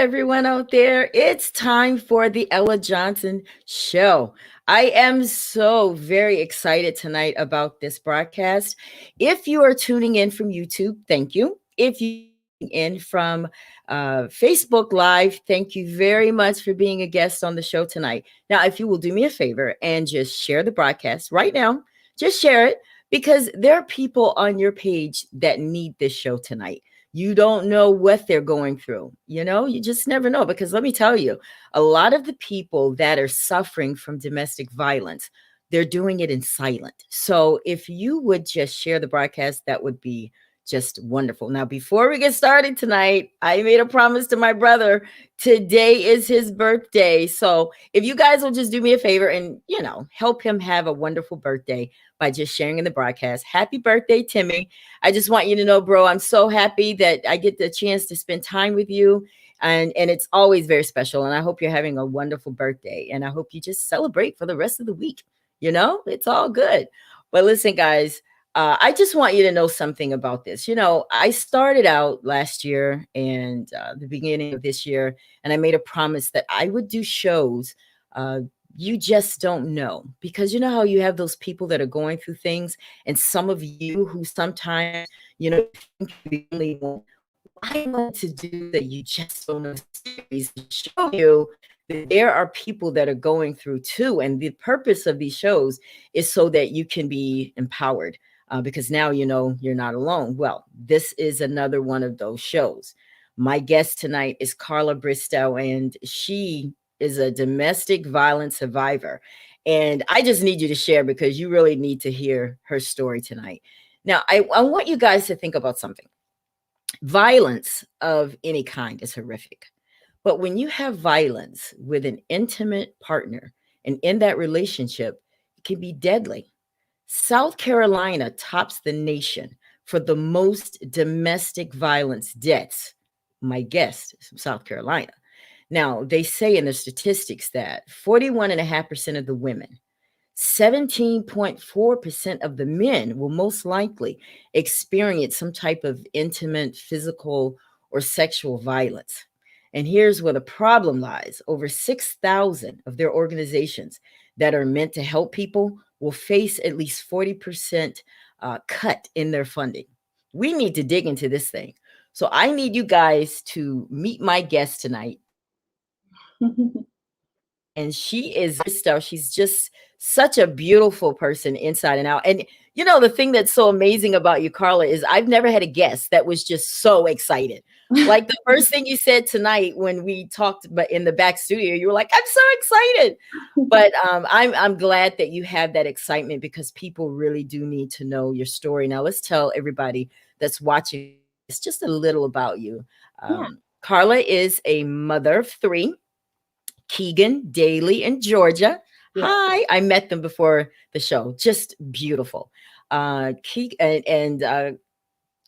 everyone out there. It's time for the Ella Johnson Show. I am so very excited tonight about this broadcast. If you are tuning in from YouTube, thank you. If you are tuning in from Facebook Live, thank you very much for being a guest on the show tonight. Now, if you will do me a favor and just share the broadcast right now, just share it because there are people on your page that need this show tonight. You don't know what they're going through. You just never know. Because let me tell you, a lot of the people that are suffering from domestic violence, they're doing it in silent. So if you would just share the broadcast, that would be just wonderful. Now, before we get started tonight, I made a promise to my brother. Today is his birthday. So if you guys will just do me a favor and, help him have a wonderful birthday by just sharing in the broadcast. Happy birthday, Timmy. I just want you to know, bro, I'm so happy that I get the chance to spend time with you. And it's always very special. And I hope you're having a wonderful birthday. And I hope you just celebrate for the rest of the week. It's all good. But listen, guys, I just want you to know something about this. I started out last year and the beginning of this year, and I made a promise that I would do shows. You just don't know, because you know how you have those people that are going through things, and some of you who sometimes, think you're the only one. I want to do that. You just don't know series to show you that there are people that are going through too. And the purpose of these shows is so that you can be empowered. Because now you're not alone. Well, this is another one of those shows. My guest tonight is Carla Bristow, and she is a domestic violence survivor. And I just need you to share because you really need to hear her story tonight. Now, I want you guys to think about something. Violence of any kind is horrific. But when you have violence with an intimate partner, and in that relationship, it can be deadly. South Carolina tops the nation for the most domestic violence deaths. My guest is from South Carolina. Now, they say in the statistics that 41.5% of the women, 17.4% of the men will most likely experience some type of intimate, physical, or sexual violence. And here's where the problem lies. Over 6,000 of their organizations that are meant to help people will face at least 40% cut in their funding. We need to dig into this thing. So I need you guys to meet my guest tonight. And she is Bristow. She's just such a beautiful person inside and out. And the thing that's so amazing about you, Carla, is I've never had a guest that was just so excited. Like the first thing you said tonight when we talked, but in the back studio, you were like, "I'm so excited." But I'm glad that you have that excitement, because people really do need to know your story. Now, let's tell everybody that's watching it's just a little about you. Carla is a mother of 3. Keegan, Daly, and Georgia. Yeah. Hi, I met them before the show. Just beautiful.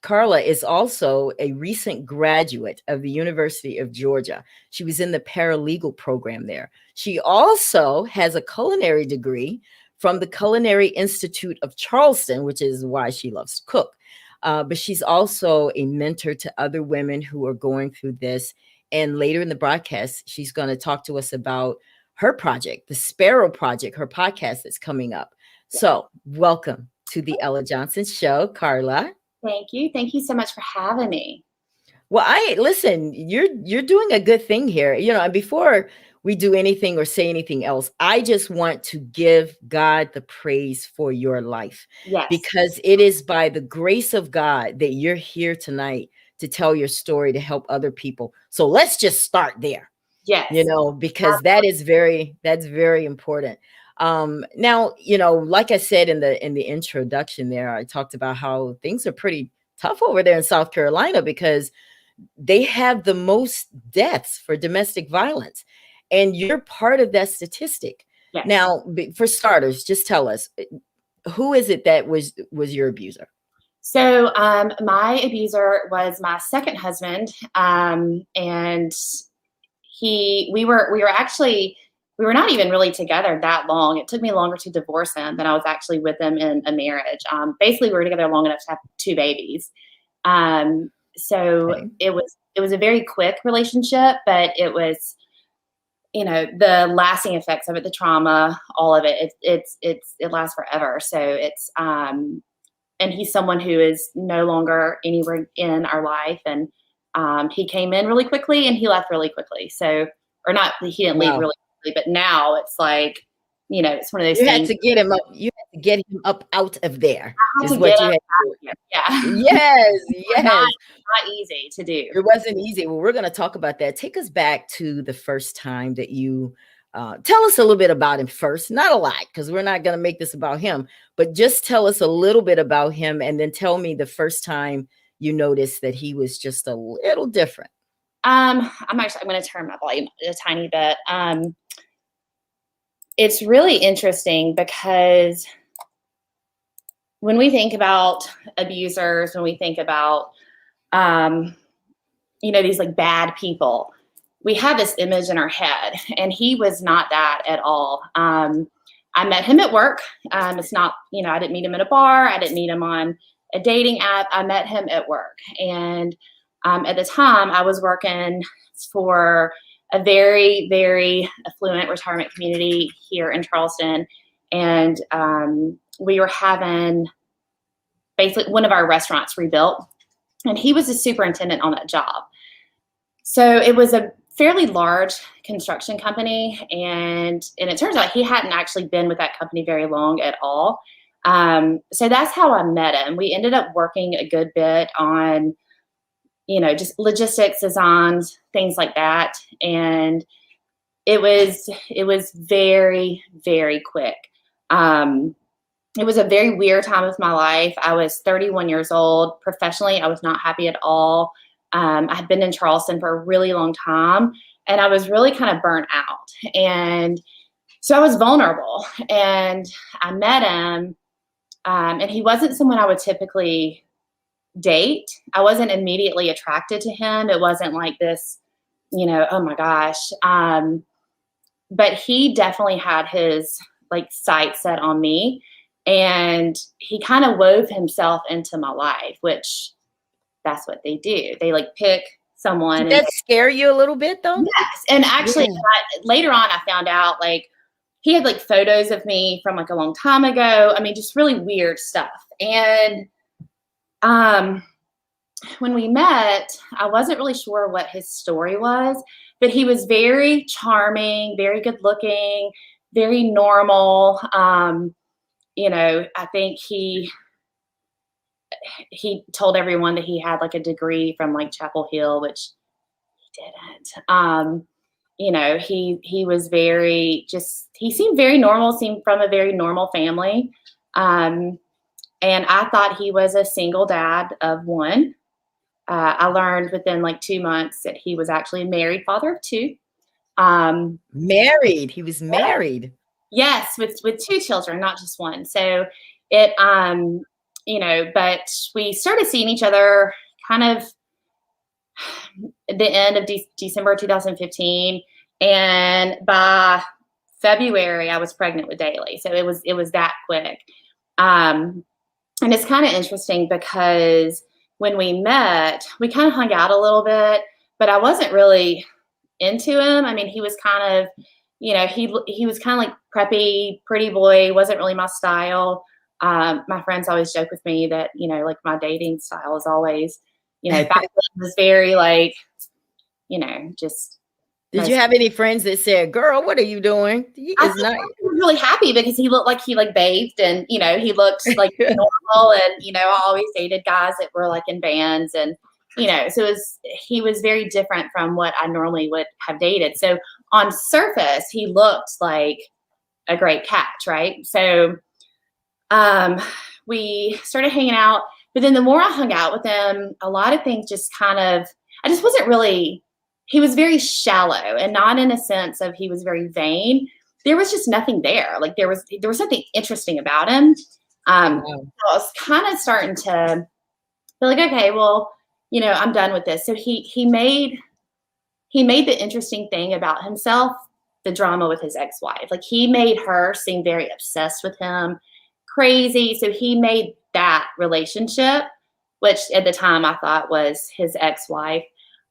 Carla is also a recent graduate of the University of Georgia. She was in the paralegal program there. She also has a culinary degree from the Culinary Institute of Charleston, which is why she loves to cook. But she's also a mentor to other women who are going through this. And later in the broadcast, she's going to talk to us about her project, the Sparrow Project, her podcast that's coming up. So welcome to the Ella Johnson Show, Carla. Thank you. Thank you so much for having me. Well, listen, you're doing a good thing here. And before we do anything or say anything else, I just want to give God the praise for your life. Yes. Because it is by the grace of God that you're here tonight to tell your story, to help other people. So let's just start there. Yes. Because that's very important. Now, like I said in the introduction there, I talked about how things are pretty tough over there in South Carolina because they have the most deaths for domestic violence. And you're part of that statistic. Yes. Now, for starters, just tell us, who is it that was your abuser? So my abuser was my second husband, and we were not even really together that long. It took me longer to divorce him than I was actually with him in a marriage. Basically, we were together long enough to have 2 babies. So Okay. it was a very quick relationship, but it was, the lasting effects of it, the trauma, all of it, it lasts forever. So and he's someone who is no longer anywhere in our life. And he came in really quickly and he left really quickly. So, or not, he didn't leave Wow. really quickly, but now it's like, it's one of those You had things. to get him up. You had to get him up out of there, I had is to get what him you had to do. out of here. Yeah. Yes, not, yes. not easy to do. It wasn't easy. Well, we're going to talk about that. Take us back to the first time that you tell us a little bit about him first. Not a lot, because we're not going to make this about him, but just tell us a little bit about him and then tell me the first time you noticed that he was just a little different. I'm going to turn my volume a tiny bit. It's really interesting because when we think about abusers, when we think about, these like bad people, we have this image in our head, and he was not that at all. I met him at work. It's not, I didn't meet him at a bar. I didn't meet him on a dating app. I met him at work. And at the time, I was working for a very, very affluent retirement community here in Charleston. And we were having basically one of our restaurants rebuilt. And he was the superintendent on that job. So it was a fairly large construction company, and it turns out he hadn't actually been with that company very long at all. So that's how I met him. We ended up working a good bit on, just logistics, designs, things like that, and it was very, very quick. It was a very weird time of my life. I was 31 years old. Professionally, I was not happy at all. I had been in Charleston for a really long time, and I was really kind of burnt out. And so I was vulnerable, and I met him, and he wasn't someone I would typically date. I wasn't immediately attracted to him. It wasn't like this, oh my gosh. But he definitely had his like sight set on me, and he kind of wove himself into my life, which that's what they do. They like pick someone. Did that scare you a little bit though? Yes. And actually, Yeah. later on, I found out like he had like photos of me from like a long time ago. I mean, just really weird stuff. And when we met, I wasn't really sure what his story was, but he was very charming, very good looking, very normal. I think he told everyone that he had like a degree from like Chapel Hill, which he didn't. He was he seemed very normal, seemed from a very normal family. And I thought he was a single dad of one. I learned within like 2 months that he was actually a married father of two. Married. He was married. Yes, with two children, not just one. So it, but we started seeing each other kind of at the end of December 2015, and by February I was pregnant with Daly. So it was that quick. And it's kind of interesting because when we met, we kind of hung out a little bit, but I wasn't really into him. I mean, he was kind of, he was kind of like preppy, pretty boy, wasn't really my style. My friends always joke with me that, like my dating style is always, back then was very like, just. Did you have any friends that said, "Girl, what are you doing?" He I is not. was really happy because he looked like he like bathed, and he looked like normal, and I always dated guys that were like in bands, and so he was very different from what I normally would have dated. So on surface, he looked like a great catch, right? So we started hanging out, but then the more I hung out with him, a lot of things just kind of, I just wasn't really. He was very shallow, and not in a sense of he was very vain. There was just nothing there. Like there was something interesting about him. So I was kind of starting to feel like, okay, well, I'm done with this. So he made the interesting thing about himself, the drama with his ex-wife. Like he made her seem very obsessed with him, crazy. So he made that relationship which at the time I thought was his ex-wife.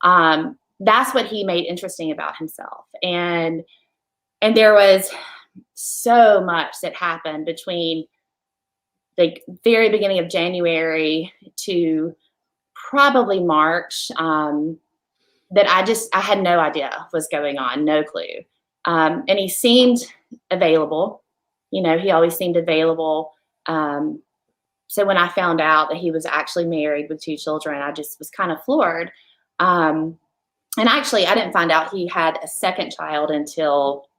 That's what he made interesting about himself. And there was so much that happened between the very beginning of January to probably March, that I had no idea was going on, no clue. And he seemed available. You know, he always seemed available. So when I found out that he was actually married with 2 children, I just was kind of floored. And actually, I didn't find out he had a second child until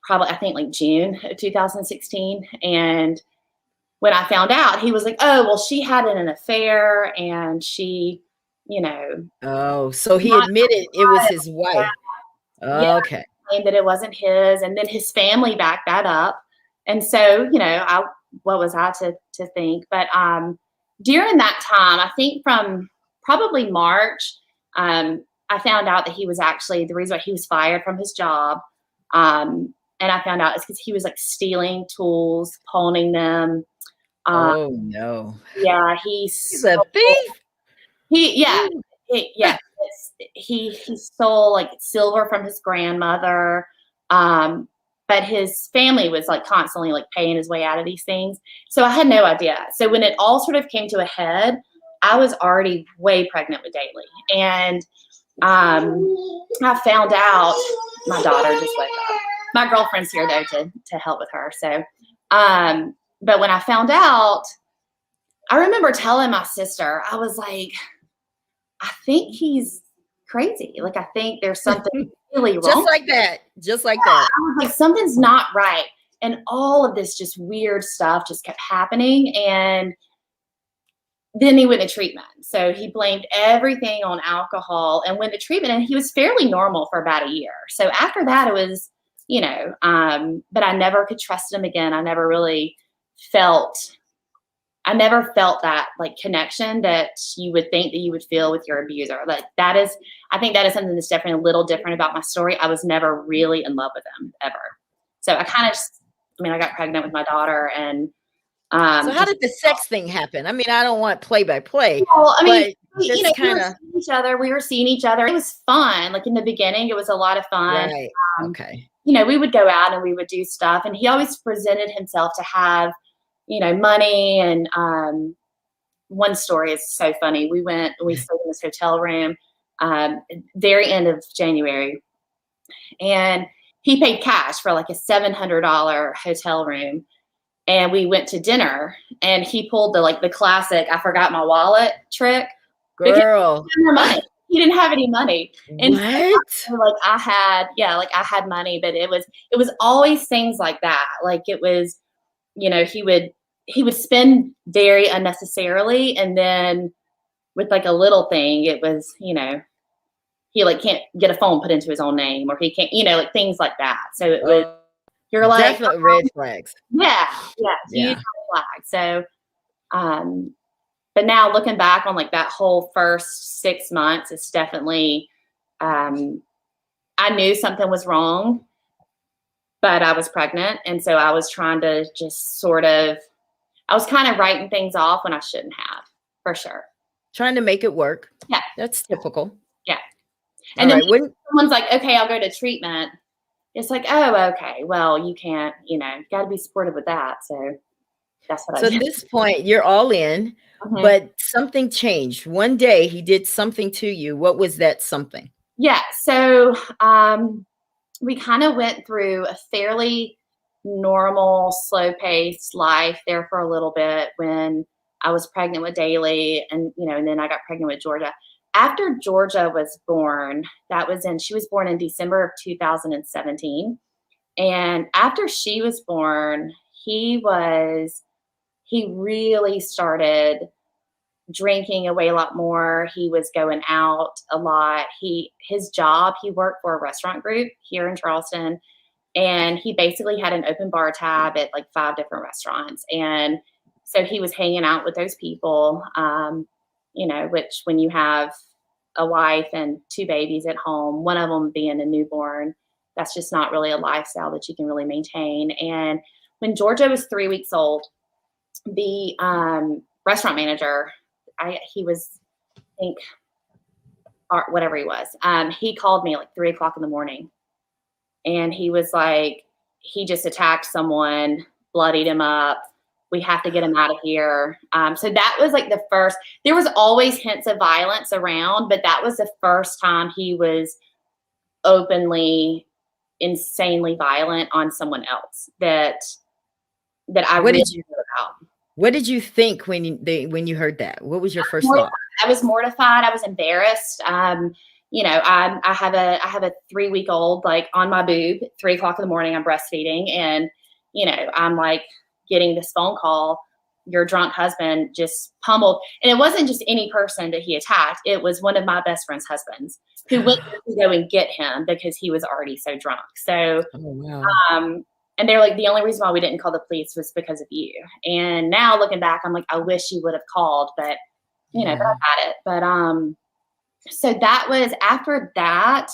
probably, I think, like June of 2016. And when I found out, he was like, oh, well, she had an affair and she, you know. Oh, so he admitted it was his wife. Yeah, Okay. claimed that it wasn't his, and then his family backed that up. And so, you know, what was I to think? But during that time, I think from probably March, I found out that he was actually, the reason why he was fired from his job, and I found out is because he was like stealing tools, pawning them. Oh no. Yeah, He's a thief. Yeah, he stole like silver from his grandmother. But his family was like constantly like paying his way out of these things. So I had no idea. So when it all sort of came to a head, I was already way pregnant with Daly. And I found out, my daughter just woke up. My girlfriend's here though to help with her. So but when I found out, I remember telling my sister, I was like, I think he's crazy. Like, I think there's something really wrong. Just like that. Just like that. I was like, something's not right. And all of this just weird stuff just kept happening. And then he went to treatment. So he blamed everything on alcohol and went to treatment. And he was fairly normal for about a year. So after that, it was, you know, but I never could trust him again. I never felt that like connection that you would think that you would feel with your abuser. Like I think that is something that's definitely a little different about my story. I was never really in love with him ever. So I got pregnant with my daughter and, so how did the sex thing happen? I mean, I don't want play by play. Well, I mean, we were seeing each other. It was fun. Like in the beginning, it was a lot of fun. Right. Okay. You know, we would go out and we would do stuff, and he always presented himself to have, you know, money. And one story is so funny. We stayed in this hotel room, very end of January, and he paid cash for like a $700 hotel room. And we went to dinner, and he pulled the classic "I forgot my wallet" trick. Girl, he didn't have any money. And what? So, I had money, but it was always things like that. Like it was, you know, he would spend very unnecessarily, and then with like a little thing, it was, you know, he like can't get a phone put into his own name, or he can't, you know, like things like that. So it was. You're like definitely red flags. Yeah, huge red flag. So, but now looking back on like that whole first 6 months, it's definitely, I knew something was wrong, but I was pregnant, and so I was trying to just I was kind of writing things off when I shouldn't have, for sure. Trying to make it work. Yeah, that's typical. Yeah, and then someone's like, "Okay, I'll go to treatment." It's like, oh, okay, well, you can't, you know, you got to be supportive with that. So that's what I did. So at this point, you're all in, but something changed. One day he did something to you. What was that something? Yeah. So we kind of went through a fairly normal, slow-paced life there for a little bit when I was pregnant with Daly, and, you know, and then I got pregnant with Georgia. After Georgia was born, she was born in December of 2017. And after she was born, he really started drinking away a lot more. He was going out a lot. His job, he worked for a restaurant group here in Charleston, and he basically had an open bar tab at like 5 different restaurants. And so he was hanging out with those people, you know, which when you have a wife and 2 babies at home, one of them being a newborn, that's just not really a lifestyle that you can really maintain. And when Georgia was 3 weeks old, the restaurant manager, he was, I think, whatever he was. He called me like 3:00 in the morning, and he was like, he just attacked someone, bloodied him up. We have to get him out of here. So that was like the first. There was always hints of violence around, but that was the first time he was openly, insanely violent on someone else that I What really did you knew about. What did you think when you heard that? What was your first Mortified. thought? I was mortified. I was embarrassed. You know, I have a 3-week-old like on my boob, 3:00 in the morning. I'm breastfeeding, and you know, I'm like getting this phone call. Your drunk husband just pummeled, and it wasn't just any person that he attacked. It was one of my best friend's husbands who went to go and get him because he was already so drunk. So, Oh, wow. and they're like, the only reason why we didn't call the police was because of you. And now looking back, I'm like, I wish you would have called, but you know, but I got it. But so that was after that,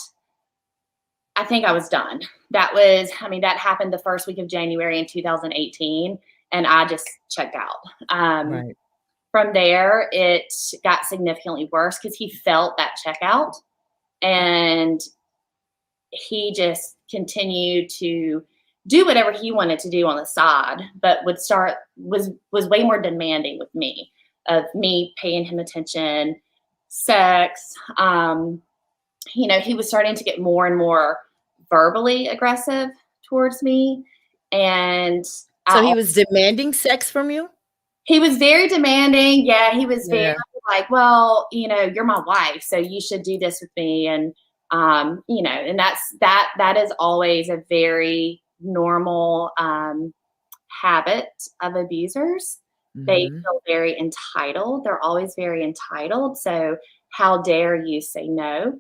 I think I was done. That was, I mean, that happened the first week of January in 2018, and I just checked out. Right. From there, it got significantly worse because he felt that checkout, and he just continued to do whatever he wanted to do on the side, but was way more demanding with me, of me paying him attention, sex. You know, he was starting to get more and more verbally aggressive towards me, and So he was demanding sex from you? he was very demanding. Yeah, he was very Yeah. like, well, you know, you're my wife, so you should do this with me. And you know, and that is always a very normal habit of abusers. They Mhm. feel very entitled. They're always very entitled. So how dare you say no?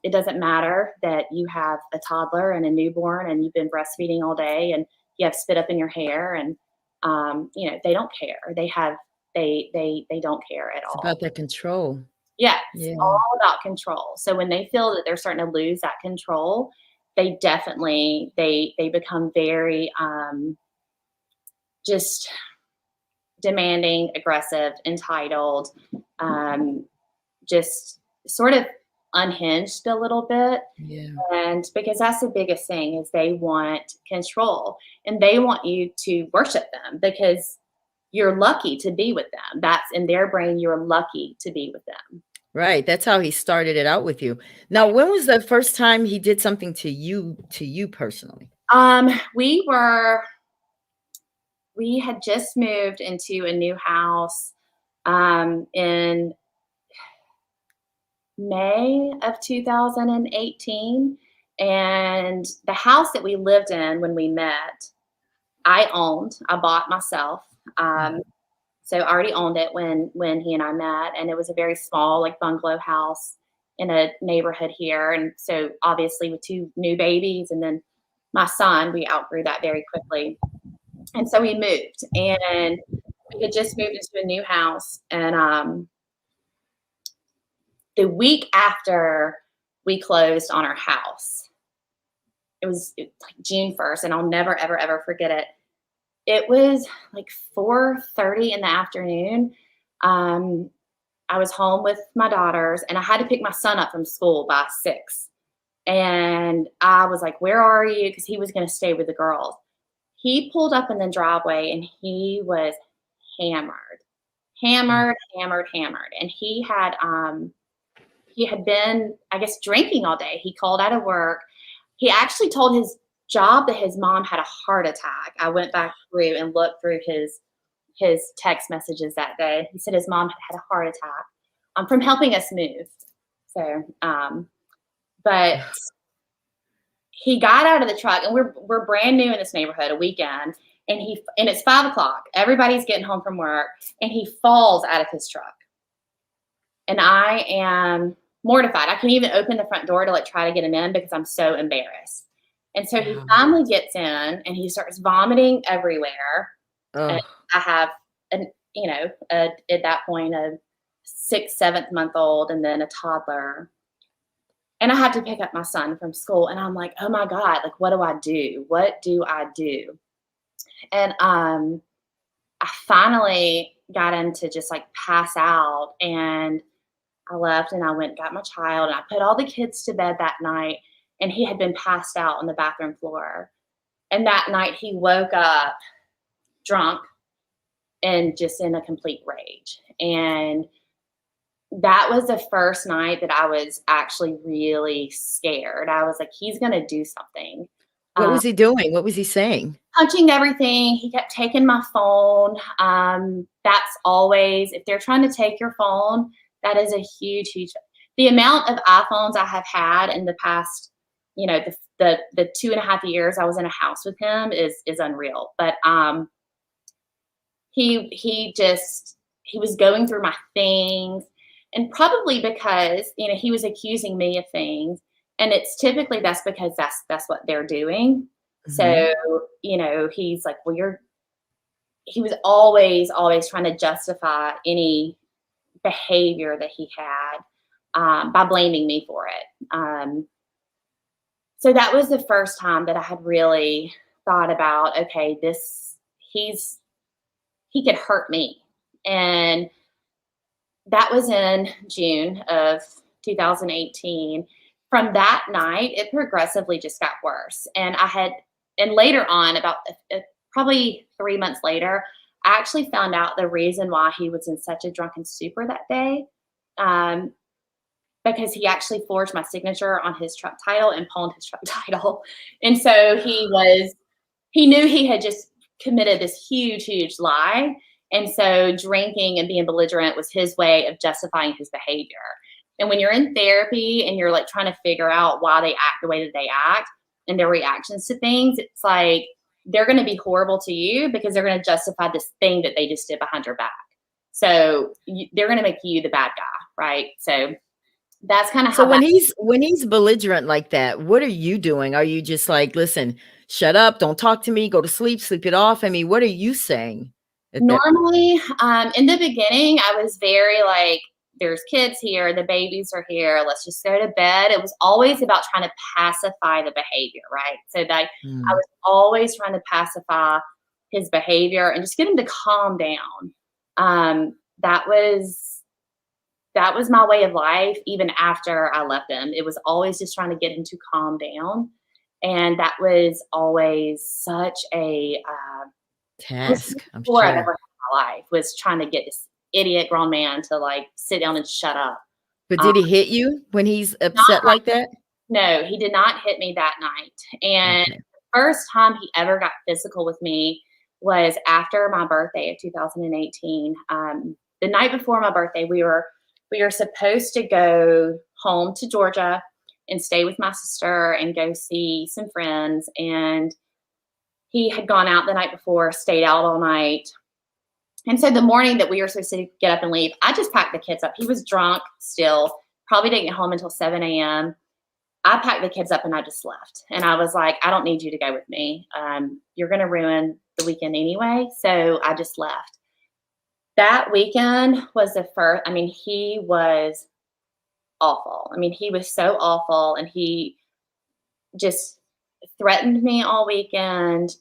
It doesn't matter that you have a toddler and a newborn and you've been breastfeeding all day and you have spit up in your hair, and you know, they don't care. They don't care at It's all. about that control. Yeah, it's Yeah. all about control. So when they feel that they're starting to lose that control, they definitely they become very just demanding, aggressive, entitled, just sort of unhinged a little bit. Yeah. And because that's the biggest thing, is they want control, and they want you to worship them because you're lucky to be with them. That's in their brain, you're lucky to be with them. Right, that's how he started it out with you. Now, when was the first time he did something to you personally? We had just moved into a new house in May of 2018. And the house that we lived in when we met, I owned. I bought myself. Mhm. So I already owned it when he and I met, and it was a very small, like bungalow house in a neighborhood here. And so obviously with 2 new babies and then my son, we outgrew that very quickly. And so we moved, and we had just moved into a new house. And the week after we closed on our house, it was like June 1st, and I'll never, ever, ever forget it. It was like 4:30 in the afternoon. Um, I was home with my daughters, and I had to pick my son up from school by 6. And I was like, "Where are you?" Because he was going to stay with the girls. He pulled up in the driveway, and he was hammered, Mm. hammered, hammered, hammered. And he had been, I guess, drinking all day. He called out of work. He actually told his job that his mom had a heart attack. I went back through and looked through his text messages that day. He said his mom had had a heart attack from helping us move. So, but he got out of the truck, and we're brand new in this neighborhood, a weekend, and it's 5:00. Everybody's getting home from work, and he falls out of his truck, and I am mortified. I can't even open the front door to like try to get him in because I'm so embarrassed. And so he Wow. finally gets in, and he starts vomiting everywhere. And Oh, I have at that point a 6, 7 month old, and then a toddler. And I had to pick up my son from school, and I'm like, oh my God, like, what do I do? What do I do? And I finally got him to just like pass out. And I left and I went and got my child and I put all the kids to bed that night. And he had been passed out on the bathroom floor. And that night he woke up drunk and just in a complete rage. And that was the first night that I was actually really scared. I was like, he's going to do something. What was he doing? What was he saying? Punching everything. He kept taking my phone. That's always, if they're trying to take your phone, that is a huge, huge. The amount of iPhones I have had in the past, you know, the 2.5 years I was in a house with him is unreal. But he was going through my things, and probably because, you know, he was accusing me of things, and it's typically that's because that's what they're doing. Mm-hmm. So, you know, he's like, well, he was always trying to justify any behavior that he had by blaming me for it. So that was the first time that I had really thought about, okay, he could hurt me. And that was in June of 2018. From that night, it progressively just got worse. And later on, about probably 3 months later, I actually found out the reason why he was in such a drunken stupor that day. Because he actually forged my signature on his truck title and pawned his truck title. And so he knew he had just committed this huge, huge lie. And so drinking and being belligerent was his way of justifying his behavior. And when you're in therapy and you're like trying to figure out why they act the way that they act and their reactions to things, it's like they're going to be horrible to you because they're going to justify this thing that they just did behind your back. So they're going to make you the bad guy, right? So that's kind of how. So when he's belligerent like that, what are you doing? Are you just like, listen, shut up, don't talk to me, go to sleep it off? I mean, what are you saying? Normally, in the beginning, I was very like, there's kids here, the babies are here, let's just go to bed. It was always about trying to pacify the behavior, right? So that I was always trying to pacify his behavior and just get him to calm down. That was my way of life, even after I left him. It was always just trying to get him to calm down. And that was always such a task. I'm sure. sure I've ever had in my life was trying to get this idiot grown man to like sit down and shut up. But did he hit you when he's upset like that? No, he did not hit me that night. And the first time he ever got physical with me was after my birthday of 2018. The night before my birthday, we were supposed to go home to Georgia and stay with my sister and go see some friends. And he had gone out the night before, stayed out all night. And so the morning that we were supposed to get up and leave, I just packed the kids up. He was drunk still, probably didn't get home until 7 a.m. I packed the kids up and I just left. And I was like, I don't need you to go with me. You're going to ruin the weekend anyway. So I just left. That weekend was the first, I mean, he was awful. I mean, he was so awful, and he just threatened me all weekend.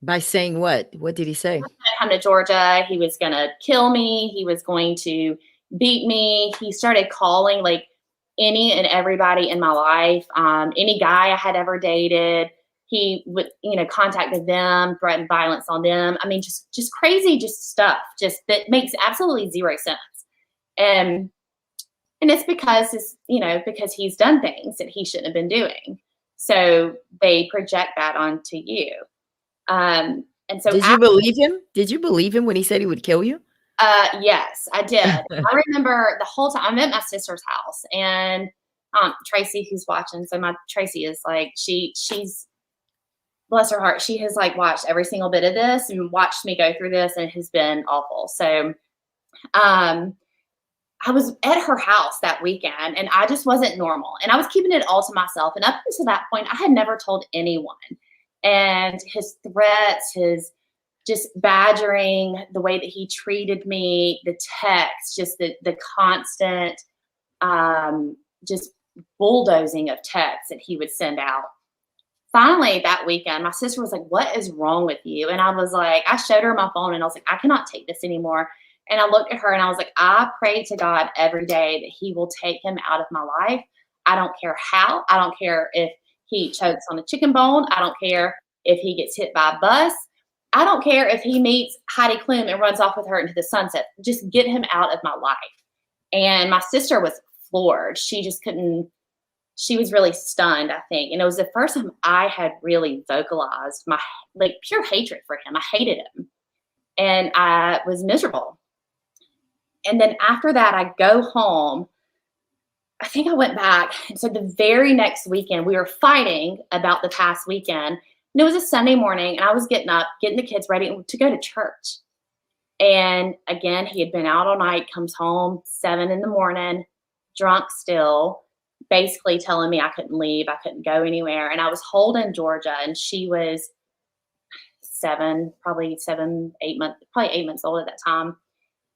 By saying what? What did he say? He was gonna come to Georgia. He was going to kill me. He was going to beat me. He started calling like any and everybody in my life, any guy I had ever dated. He would, contacted them, threatened violence on them. I mean, just crazy, just stuff, just that makes absolutely zero sense. And it's because because he's done things that he shouldn't have been doing. So they project that onto you. And so did you believe him? Did you believe him when he said he would kill you? Yes, I did. I remember the whole time I'm at my sister's house, and Tracy, who's watching. So my Tracy is like, she's bless her heart. She has like watched every single bit of this and watched me go through this, and it has been awful. So, I was at her house that weekend, and I just wasn't normal, and I was keeping it all to myself. And up until that point, I had never told anyone. And his threats, his just badgering, the way that he treated me, the text, just the constant, just bulldozing of texts that he would send out. finally that weekend, my sister was like, what is wrong with you? And I was like, I showed her my phone and I was like, I cannot take this anymore. And I looked at her and I was like, I pray to God every day that he will take him out of my life. I don't care how. I don't care if he chokes on a chicken bone. I don't care if he gets hit by a bus. I don't care if he meets Heidi Klum and runs off with her into the sunset. Just get him out of my life. And my sister was floored. She just couldn't, she was really stunned, I think. And it was the first time I had really vocalized my like pure hatred for him. I hated him and I was miserable. And then after that, I go home. I think I went back. And so the very next weekend, we were fighting about the past weekend. And it was a Sunday morning, and I was getting up, getting the kids ready to go to church. And again, he had been out all night, comes home 7 a.m, drunk still, basically telling me I couldn't leave, I couldn't go anywhere. And I was holding Georgia, and she was 8 months old at that time.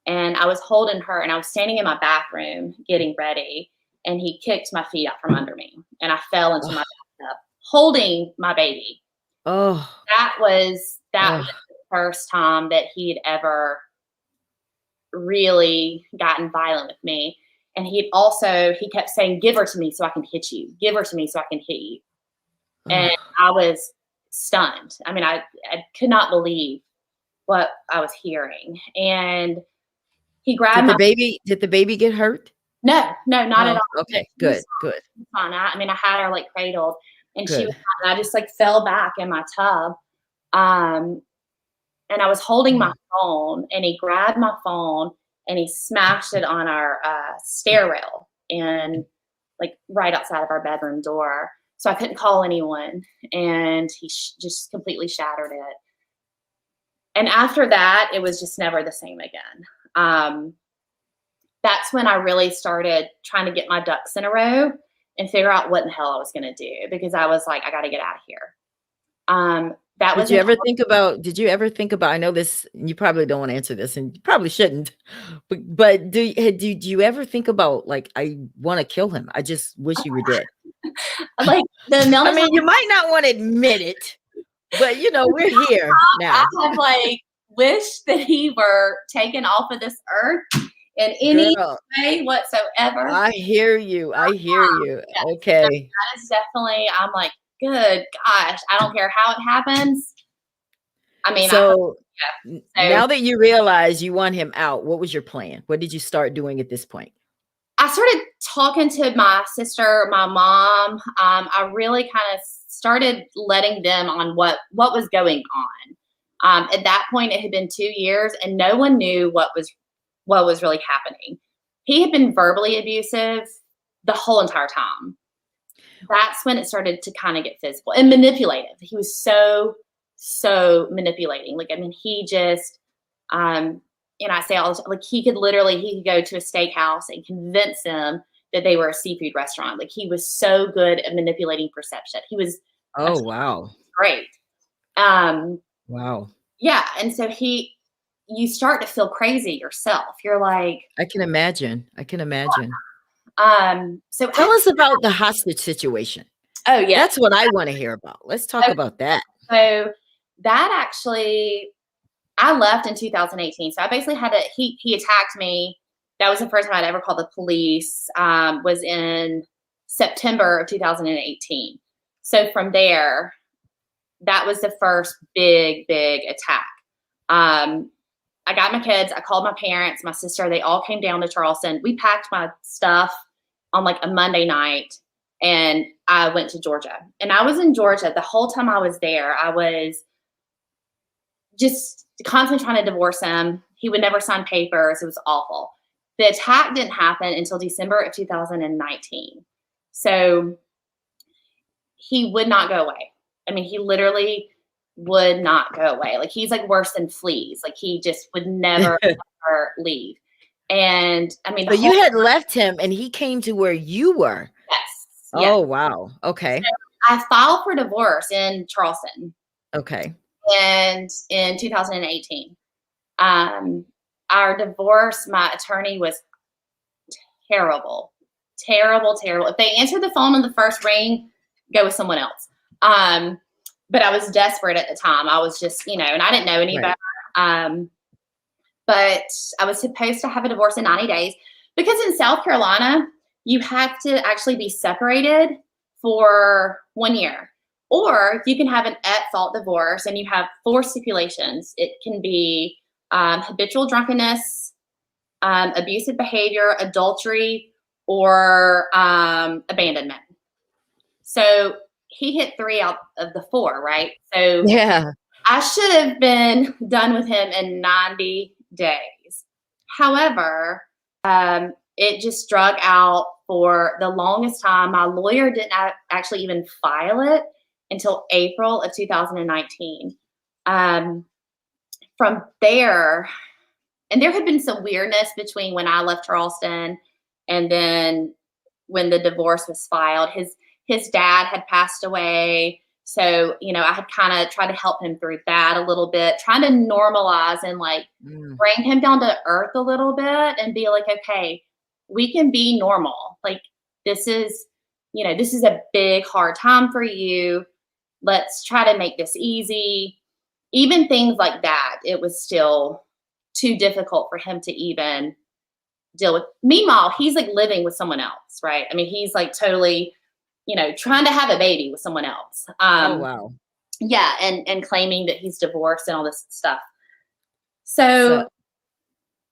And I was holding her, and I was standing in my bathroom getting ready, and he kicked my feet out from under me, and I fell into my bathtub holding my baby. Oh, That was the first time that he had ever really gotten violent with me. And he kept saying, give her to me so I can hit you. Give her to me so I can hit you. And I was stunned. I mean, I could not believe what I was hearing. And he grabbed Did the baby get hurt? No, not at all. Okay, good. Fine. I mean, I had her like cradled, and Good. she was fine. I just like fell back in my tub. And I was holding my phone, and he grabbed my phone and he smashed it on our stair rail and like right outside of our bedroom door. So I couldn't call anyone, and he just completely shattered it. And after that, it was just never the same again. That's when I really started trying to get my ducks in a row and figure out what in the hell I was going to do, because I was like, I got to get out of here. Did you ever think about, I know this, you probably don't want to answer this and you probably shouldn't, but did you ever think about like, I want to kill him? I just wish you were dead. Like I mean, you might not want to admit it, but you know, we're here now. I have like wished that he were taken off of this earth in any way whatsoever. I hear you. Yes, okay. That is definitely, I'm like, good gosh, I don't care how it happens. I mean, so now that you realize you want him out, what was your plan? What did you start doing at this point? I started talking to my sister, my mom. I really kind of started letting them on what was going on. At that point, it had been 2 years, and no one knew what was really happening. He had been verbally abusive the whole entire time. That's when it started to kind of get physical and manipulative. He was so manipulating. Like, I mean, he just, and I say all this, like, he could go to a steakhouse and convince them that they were a seafood restaurant. Like, he was so good at manipulating perception. He was wow, great. Wow. Yeah, and so you start to feel crazy yourself. You're like, I can imagine. So tell us about the hostage situation. Oh yeah, that's what I want to hear about. Let's talk about that. So that actually, I left in 2018. So I basically had to, he attacked me. That was the first time I'd ever called the police, was in September of 2018. So from there, that was the first big attack. I got my kids, I called my parents, my sister, they all came down to Charleston. We packed my stuff on like a Monday night, and I went to Georgia. And I was in Georgia the whole time I was there. I was just constantly trying to divorce him. He would never sign papers. It was awful. The attack didn't happen until December of 2019. So he would not go away. I mean, he literally would not go away. Like, he's like worse than fleas. Like, he just would never ever leave. And I mean, so you had left him and he came to where you were. Yes. Oh, wow. Okay. So I filed for divorce in Charleston. Okay. And in 2018, our divorce, my attorney was terrible. If they answered the phone on the first ring, go with someone else. But I was desperate at the time. I was just, and I didn't know any Right. better. But I was supposed to have a divorce in 90 days because in South Carolina, you have to actually be separated for 1 year. Or you can have an at-fault divorce, and you have 4 stipulations. It can be habitual drunkenness, abusive behavior, adultery, or abandonment. So he hit 3 out of the 4, right? So Yeah. I should have been done with him in 90 days. However, it just drug out for the longest time. My lawyer didn't actually even file it until April of 2019. From there, and there had been some weirdness between when I left Charleston and then when the divorce was filed. His dad had passed away. So, I had kind of tried to help him through that a little bit, trying to normalize and bring him down to earth a little bit and be like, okay, we can be normal. Like, this is a big, hard time for you. Let's try to make this easy. Even things like that, it was still too difficult for him to even deal with. Meanwhile, he's living with someone else, right? I mean, he's totally, trying to have a baby with someone else. Oh, wow. Yeah, and claiming that he's divorced and all this stuff. So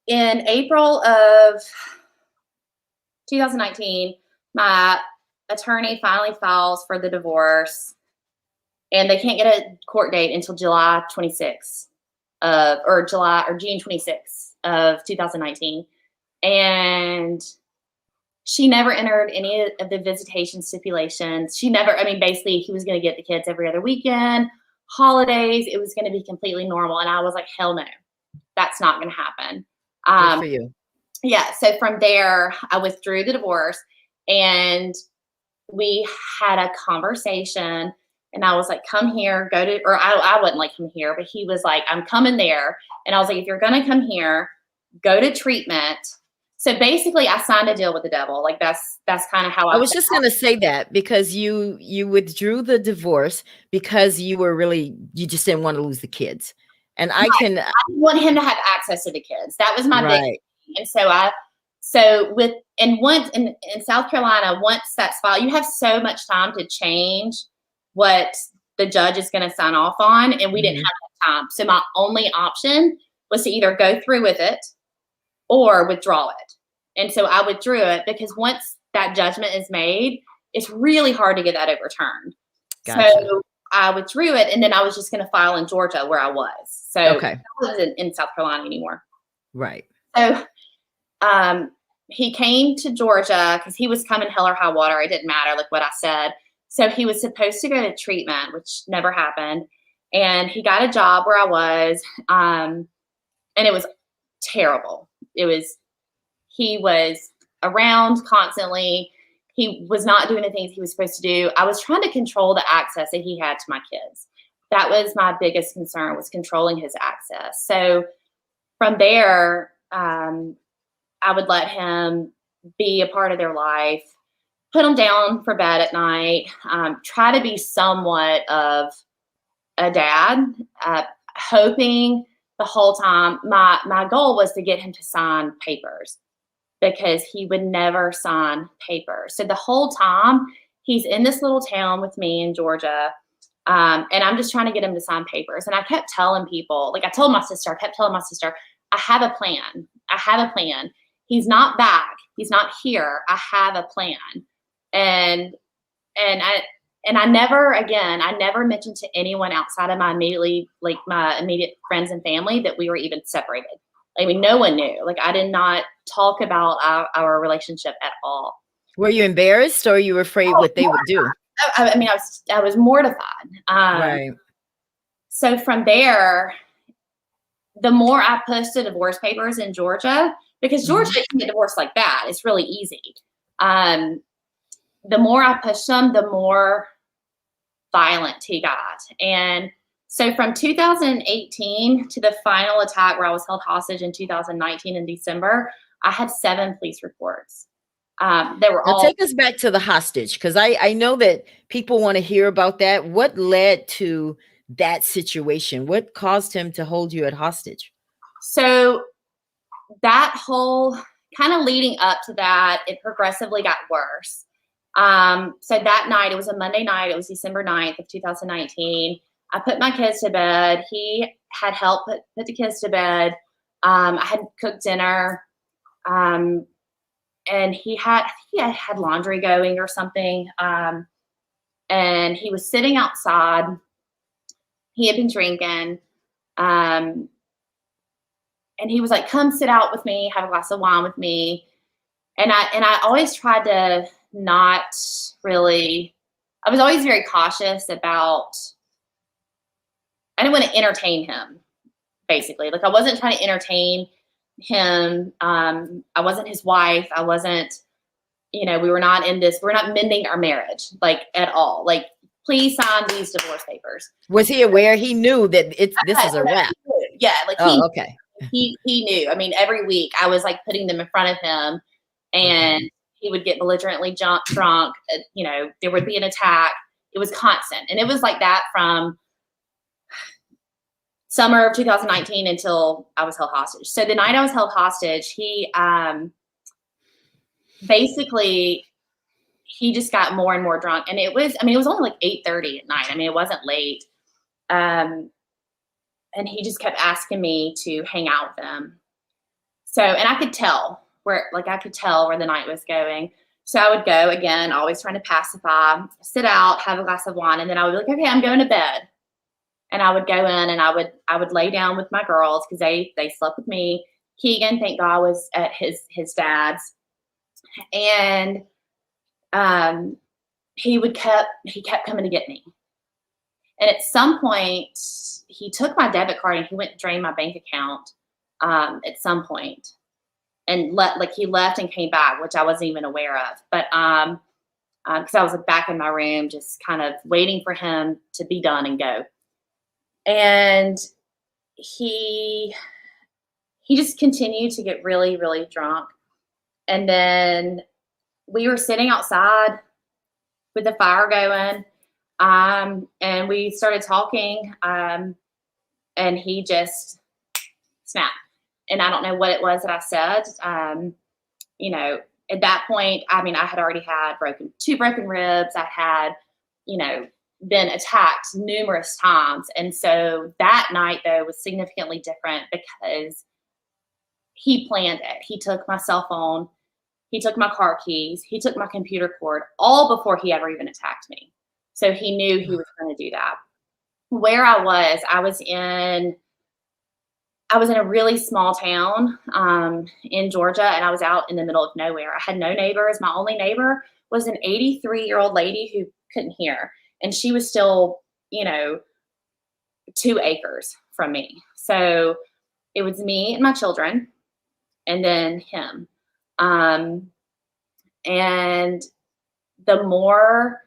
in April of 2019, my attorney finally files for the divorce, and they can't get a court date until July 26th or June 26th of 2019. And she never entered any of the visitation stipulations. Basically he was going to get the kids every other weekend, holidays. It was going to be completely normal. And I was like, hell no, that's not going to happen. Good for you. Yeah. So from there, I withdrew the divorce, and we had a conversation, and I was like, come here, I wouldn't like come here, but he was like, I'm coming there. And I was like, if you're going to come here, go to treatment. So basically I signed a deal with the devil. That's kind of how I was just going to say that, because you withdrew the divorce because you just didn't want to lose the kids. And I didn't want him to have access to the kids. That was my big thing. And once in South Carolina, once that's filed, you have so much time to change what the judge is going to sign off on. And we didn't have that time. So my only option was to either go through with it or withdraw it. And so I withdrew it, because once that judgment is made, it's really hard to get that overturned. Gotcha. So I withdrew it, and then I was just going to file in Georgia where I was. So I wasn't in South Carolina anymore. Right. So he came to Georgia because he was coming hell or high water. It didn't matter, what I said. So he was supposed to go to treatment, which never happened. And he got a job where I was, and it was terrible. He was around constantly. He was not doing the things he was supposed to do. I was trying to control the access that he had to my kids. That was my biggest concern, was controlling his access. So from there, I would let him be a part of their life, put them down for bed at night, try to be somewhat of a dad, hoping the whole time. My goal was to get him to sign papers, because he would never sign papers. So the whole time he's in this little town with me in Georgia, and I'm just trying to get him to sign papers. And I kept telling people, I kept telling my sister, I have a plan. He's not back. He's not here. I have a plan. And I never mentioned to anyone outside of my immediate friends and family that we were even separated. No one knew. I did not talk about our relationship at all. Were you embarrassed, or you were afraid what they would do? I was mortified. Right. So from there, the more I pushed the divorce papers in Georgia, because Georgia can get divorced like that. It's really easy. The more I pushed them, the more violent he got. And so from 2018 to the final attack where I was held hostage in 2019 in December, I had 7 police reports. They were Now all. take us back to the hostage, because I know that people want to hear about that. What led to that situation? What caused him to hold you at hostage? So that whole kind of leading up to that, it progressively got worse. So that night, it was a Monday night. It was December 9th of 2019. I put my kids to bed. He had helped put the kids to bed. I had cooked dinner. And he had laundry going or something. And he was sitting outside. He had been drinking. And he was like, come sit out with me, have a glass of wine with me. And I always tried to not really, I was always very cautious about, I didn't want to entertain him, basically. Like, I wasn't trying to entertain him. I wasn't his wife. I wasn't, we were not mending our marriage, like, at all. Like, please sign these divorce papers. Was he aware? He knew that this is a wrap. Yeah, like Oh, okay. he knew. I mean, every week I was like putting them in front of him, and he would get belligerently drunk. There would be an attack. It was constant, and it was like that from summer of 2019 until I was held hostage. So the night I was held hostage, he basically he just got more and more drunk, and it was only like 8:30 at night. I mean, it wasn't late. And he just kept asking me to hang out with him. So, and I could tell where the night was going. So I would go again, always trying to pacify, sit out, have a glass of wine, and then I would be like, okay, I'm going to bed. And I would go in and I would lay down with my girls because they slept with me. Keegan, thank God, was at his dad's. And he kept coming to get me. And at some point, he took my debit card and he went to drain my bank account at some point. And he left and came back, which I wasn't even aware of. But because I was back in my room, just kind of waiting for him to be done and go. And he just continued to get really, really drunk. And then we were sitting outside with the fire going, and we started talking, and he just snapped. And I don't know what it was that I said. At that point, I had already had two broken ribs. I had, been attacked numerous times. And so that night, though, was significantly different because he planned it. He took my cell phone. He took my car keys. He took my computer cord, all before he ever even attacked me. So he knew he was going to do that. Where I was in a really small town in Georgia, and I was out in the middle of nowhere. I had no neighbors. My only neighbor was an 83-year-old lady who couldn't hear, and she was still, 2 acres from me. So it was me and my children, and then him. And the more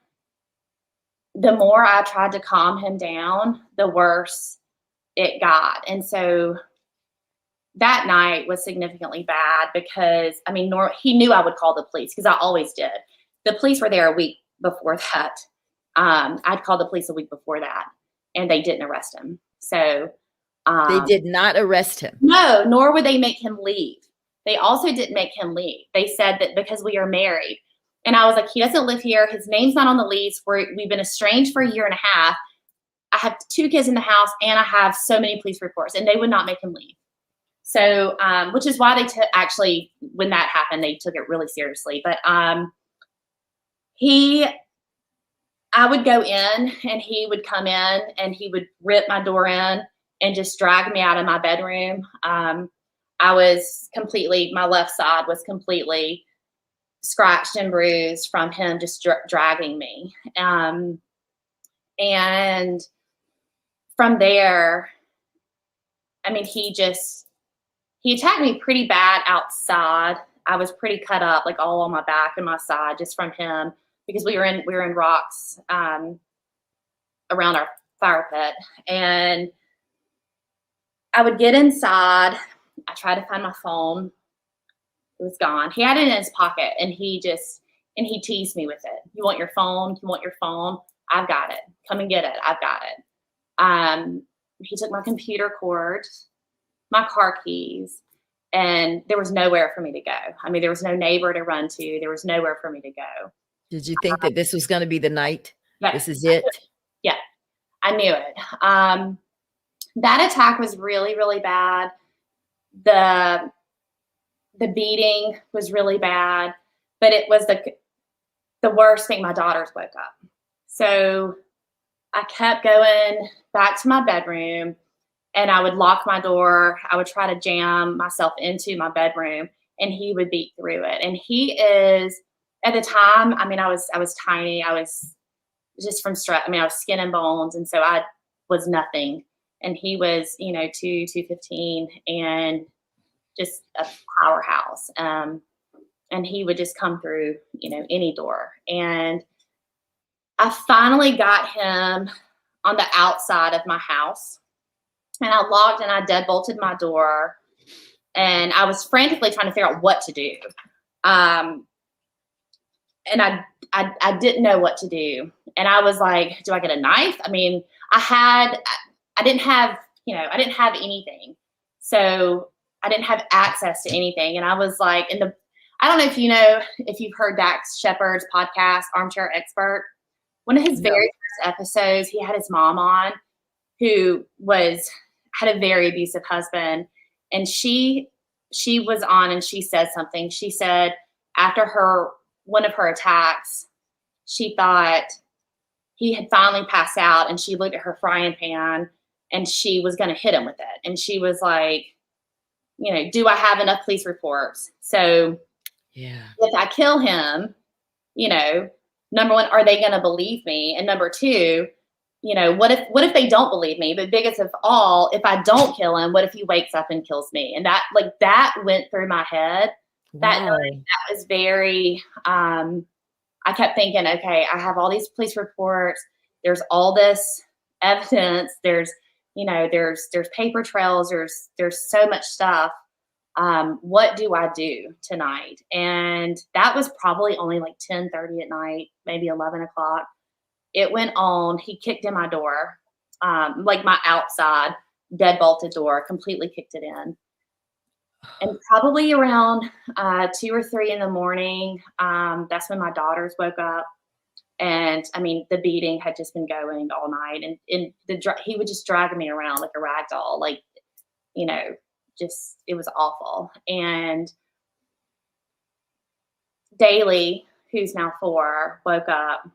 I tried to calm him down, the worse it got. And so that night was significantly bad because, he knew I would call the police because I always did. The police were there a week before that. I'd called the police a week before that, and they didn't arrest him. So they did not arrest him. No, nor would they make him leave. They also didn't make him leave. They said that because we are married. And I was like, he doesn't live here. His name's not on the lease. We've been estranged for a year and a half. I have 2 kids in the house, and I have so many police reports, and they would not make him leave. So, which is why actually, when that happened, they took it really seriously. But I would go in, and he would come in, and he would rip my door in and just drag me out of my bedroom. My left side was completely scratched and bruised from him just dragging me. And from there, he attacked me pretty bad outside. I was pretty cut up, like all on my back and my side, just from him, because we were in rocks around our fire pit. And I would get inside. I tried to find my phone, It was gone. He had it in his pocket, and he teased me with it. You want your phone? You want your phone? I've got it. Come and get it. I've got it. He took my computer cord, my car keys, and there was nowhere for me to go. I mean, there was no neighbor to run to. There was nowhere for me to go. Did you think that this was going to be the night? Yeah, this is it? Yeah, I knew it. That attack was really, really bad. The beating was really bad, but it was the worst thing. My daughters woke up. So I kept going back to my bedroom, and I would lock my door. I would try to jam myself into my bedroom, and he would beat through it. And he is, at the time, I mean, I was tiny. I was just from stress. I mean, I was skin and bones. And so I was nothing. And he was, 215, and just a powerhouse. And he would just come through, any door. And I finally got him on the outside of my house, and I locked and I deadbolted my door, and I was frantically trying to figure out what to do. And I didn't know what to do. And I was like, do I get a knife? I mean, I didn't have anything. So I didn't have access to anything. And I was like, I don't know if you've heard Dax Shepard's podcast, Armchair Expert. One of his very first episodes, he had his mom on, who had a very abusive husband. And she was on, and she said something. She said after one of her attacks, she thought he had finally passed out, and she looked at her frying pan, and she was going to hit him with it. And she was like, do I have enough police reports? So if I kill him, number one, are they going to believe me? And number two, what if they don't believe me? But biggest of all, if I don't kill him, what if he wakes up and kills me? And that went through my head. That was very, I kept thinking, okay, I have all these police reports. There's all this evidence. There's paper trails. There's so much stuff. What do I do tonight? And that was probably only like 10:30 at night, maybe 11 o'clock. It went on. He kicked in my door, like my outside deadbolted door, completely kicked it in. And probably around 2 or 3 in the morning, that's when my daughters woke up. And I mean, the beating had just been going all night, and he would just drag me around like a rag doll, like, just, it was awful. And Daly, who's now 4, woke up,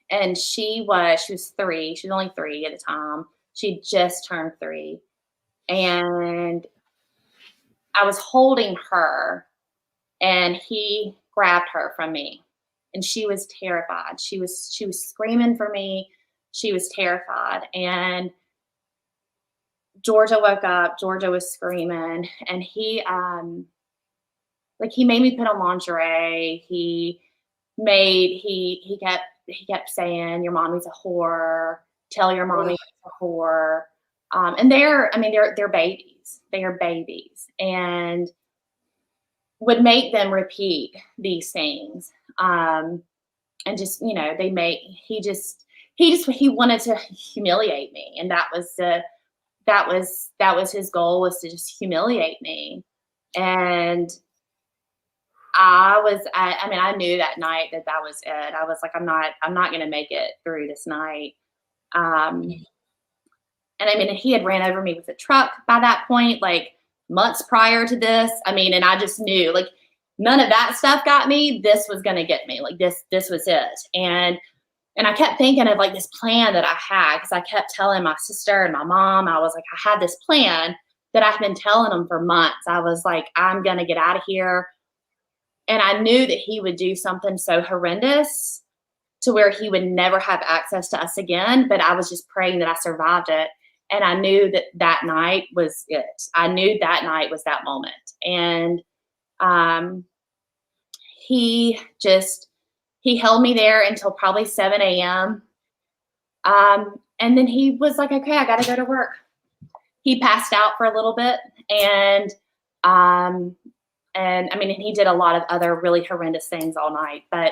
and she was 3. She was only 3 at the time. She just turned 3. And I was holding her, and he grabbed her from me, and she was terrified. She was screaming for me. She was terrified. And Georgia woke up. Georgia was screaming, and he made me put on lingerie. He kept saying, "Your mommy's a whore. Tell your mommy she's a whore." And they're babies. They are babies, and would make them repeat these things. And just, he wanted to humiliate me. And that was his goal, was to just humiliate me. And I knew that night that was it. I was like, I'm not going to make it through this night. And I mean, he had ran over me with a truck by that point, like months prior to this. I mean, and I just knew, like, none of that stuff got me. This was going to get me. Like, this was it. And I kept thinking of like this plan that I had, because I kept telling my sister and my mom, I was like, I had this plan that I've been telling them for months. I was like, I'm going to get out of here. And I knew that he would do something so horrendous to where he would never have access to us again. But I was just praying that I survived it. And I knew that night was it. I knew that night was that moment. And he held me there until probably 7 a.m. And then he was like, okay, I got to go to work. He passed out for a little bit. And And I mean, he did a lot of other really horrendous things all night, but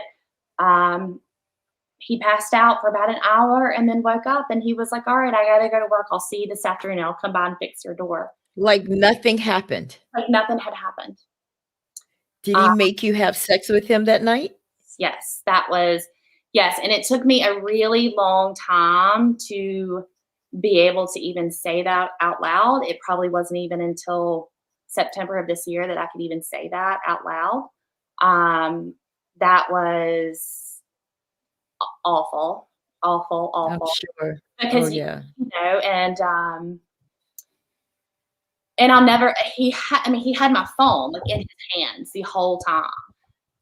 he passed out for about an hour and then woke up and he was like, all right, I got to go to work. I'll see you this afternoon. I'll come by and fix your door. Like nothing happened. Like nothing had happened. Did he make you have sex with him that night? Yes, yes. And it took me a really long time to be able to even say that out loud. It probably wasn't even until September of this year that I could even say that out loud. That was awful. I'm sure. Because, Oh, yeah. and I'll never, he had my phone like in his hands the whole time.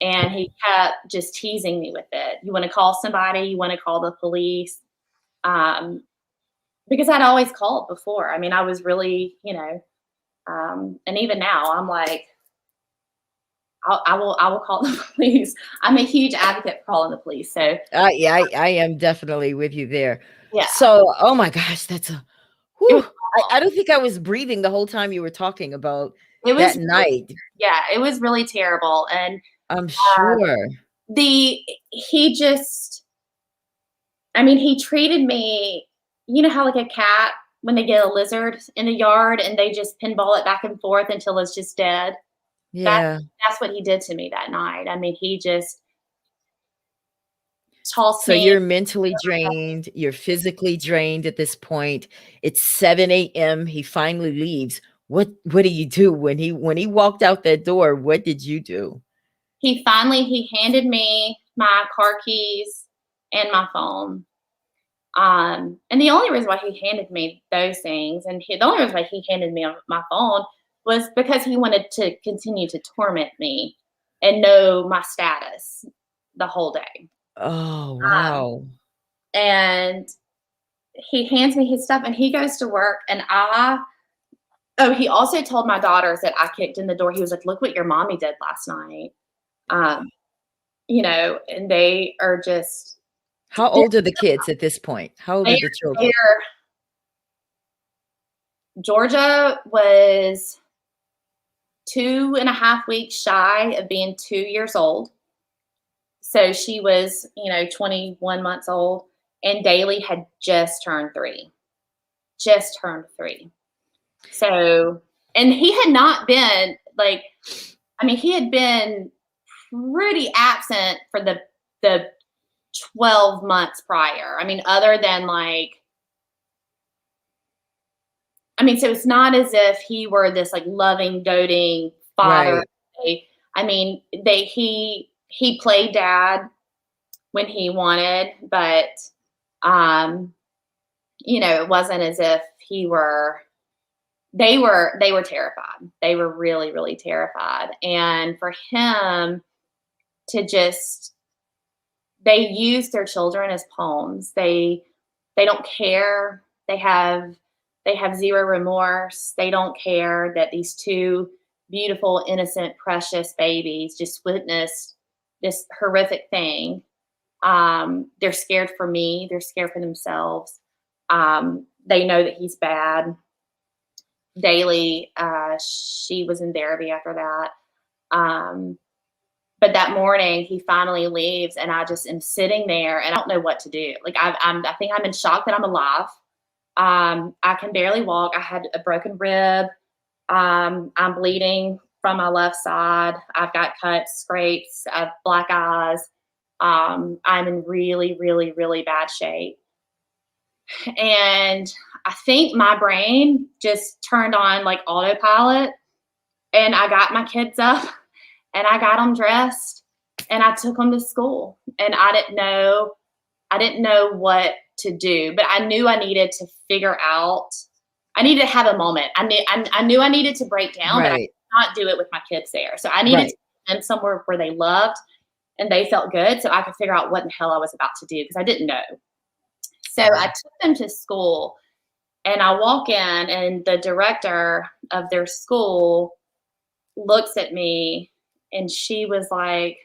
And he kept just teasing me with it. You want to call somebody? You want to call the police? Because I'd always called before. I mean, I was really, and even now I'm like, I will call the police. I'm a huge advocate for calling the police. So yeah, I am definitely with you there. yeah. So, oh my gosh, I don't think I was breathing the whole time you were talking about that night. Yeah, it was really terrible. And I'm sure. He treated me, you know how like a cat, when they get a lizard in the yard and they just pinball it back and forth until it's just dead. Yeah. That's what he did to me that night. I mean, he just tossed So me. you're mentally drained, you're physically drained at this point. It's 7 a.m. He finally leaves. What do you do when he walked out that door? What did you do? He handed me my car keys and my phone. And the only reason why he handed me those things, the only reason why he handed me my phone was because he wanted to continue to torment me and know my status the whole day. Oh, wow. And he hands me his stuff and he goes to work, and he also told my daughters that I kicked in the door. He was like, look what your mommy did last night. And they are just. How old are the kids at this point? How old are the children? Georgia was 2.5 weeks shy of being 2 years old. So she was, 21 months old, and Daly had just turned 3. So, and he had not been he had been pretty absent for the 12 months prior. I mean, other than so it's not as if he were this loving, doting father. Right. I mean, he played dad when he wanted, but it wasn't as if they were terrified. They were really, really terrified. And for him to they use their children as pawns. They don't care. They have zero remorse. They don't care that these 2 beautiful, innocent, precious babies just witnessed this horrific thing. They're scared for me. They're scared for themselves. They know that he's bad. Daly, she was in therapy after that. But that morning he finally leaves, and I just am sitting there and I don't know what to do. I think I'm in shock that I'm alive. I can barely walk. I had a broken rib. I'm bleeding from my left side. I've got cuts, scrapes, I have black eyes. I'm in really, really, really bad shape. And I think my brain just turned on autopilot, and I got my kids up and I got them dressed and I took them to school, and I didn't know what to do, but I knew I needed to figure out, I needed to have a moment. I knew I needed to break down, right. But I could not do it with my kids there. So I needed to take them somewhere where they loved and they felt good, so I could figure out what in the hell I was about to do, because I didn't know. So I took them to school, and I walk in, and the director of their school looks at me, and she was like,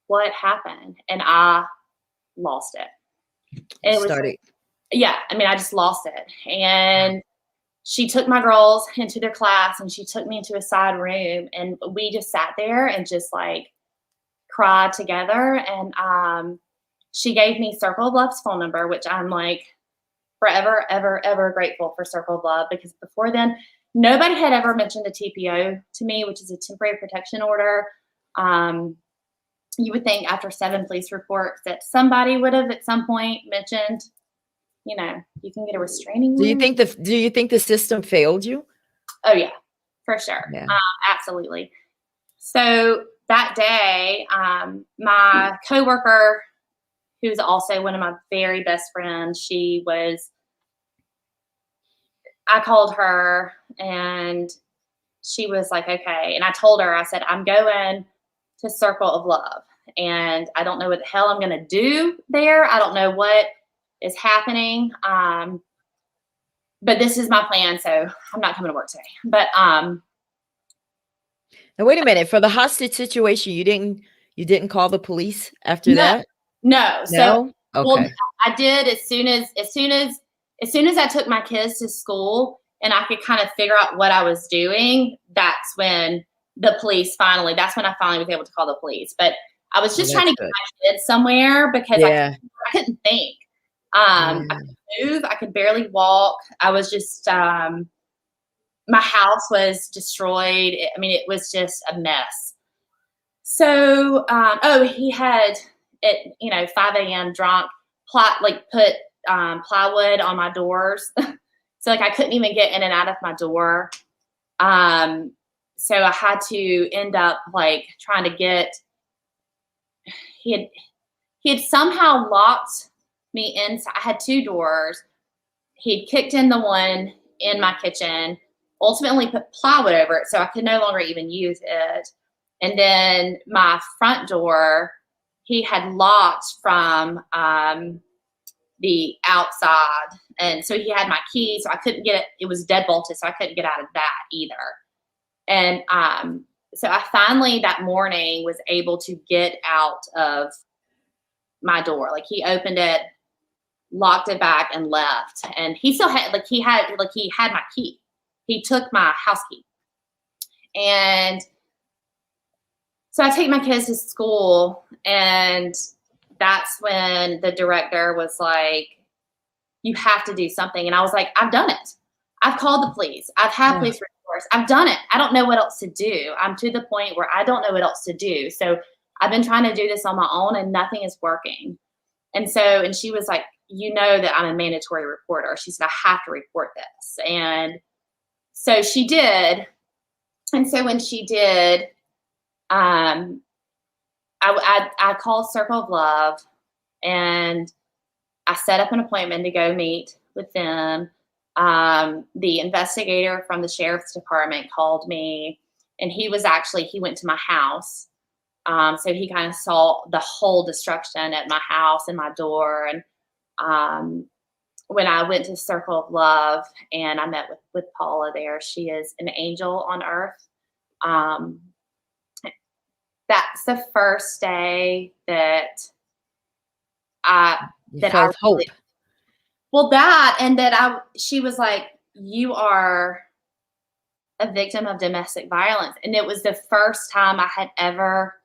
what happened? And I lost it. And it was, I just lost it. And she took my girls into their class and she took me into a side room and we just sat there and just like cried together. And she gave me Circle of Love's phone number, which I'm like forever, ever, ever grateful for Circle of Love, because before then, nobody had ever mentioned a TPO to me, which is a temporary protection order. You would think after 7 police reports that somebody would have at some point mentioned, you can get a restraining order. Do you think the system failed you? Oh yeah, for sure. Yeah. Absolutely. So that day, my coworker, who's also one of my very best friends, I called her and she was like, okay. And I told her, I said, I'm going to Circle of Love and I don't know what the hell I'm going to do there. I don't know what is happening. But this is my plan. So I'm not coming to work today. But, now wait a minute, for the hostage situation, you didn't call the police after that? No. So, okay. Well, I did as soon as I took my kids to school and I could kind of figure out what I was doing. That's when that's when I finally was able to call the police. But I was just trying to get my kids somewhere because I couldn't think. I couldn't move. I could barely walk. I was just, my house was destroyed. I mean, it was just a mess. So, he had at 5 a.m. drunk, put plywood on my doors. So like I couldn't even get in and out of my door. So I had to end up like trying to get, he had somehow locked me inside. I had 2 doors. He'd kicked in the one in my kitchen, ultimately put plywood over it so I could no longer even use it. And then my front door, he had locked from the outside. And so he had my key, so I couldn't get it. It was dead bolted, so I couldn't get out of that either. And so I finally that morning was able to get out of my door. Like he opened it, locked it back, and left. And he still had he had my key. He took my house key. And so I take my kids to school, and that's when the director was like, you have to do something. And I was like, I've done it. I've called the police. I've had police reports. I've done it. I don't know what else to do. I'm to the point where I don't know what else to do. So I've been trying to do this on my own and nothing is working. And she was like, that I'm a mandatory reporter. She said, I have to report this. And so she did. And so when she did, I called Circle of Love and I set up an appointment to go meet with them. The investigator from the sheriff's department called me, and he went to my house. So he kind of saw the whole destruction at my house and my door. And when I went to Circle of Love and I met with Paula there, she is an angel on earth. That's the first day that felt hope. Well, she was like, you are a victim of domestic violence. And it was the first time I had ever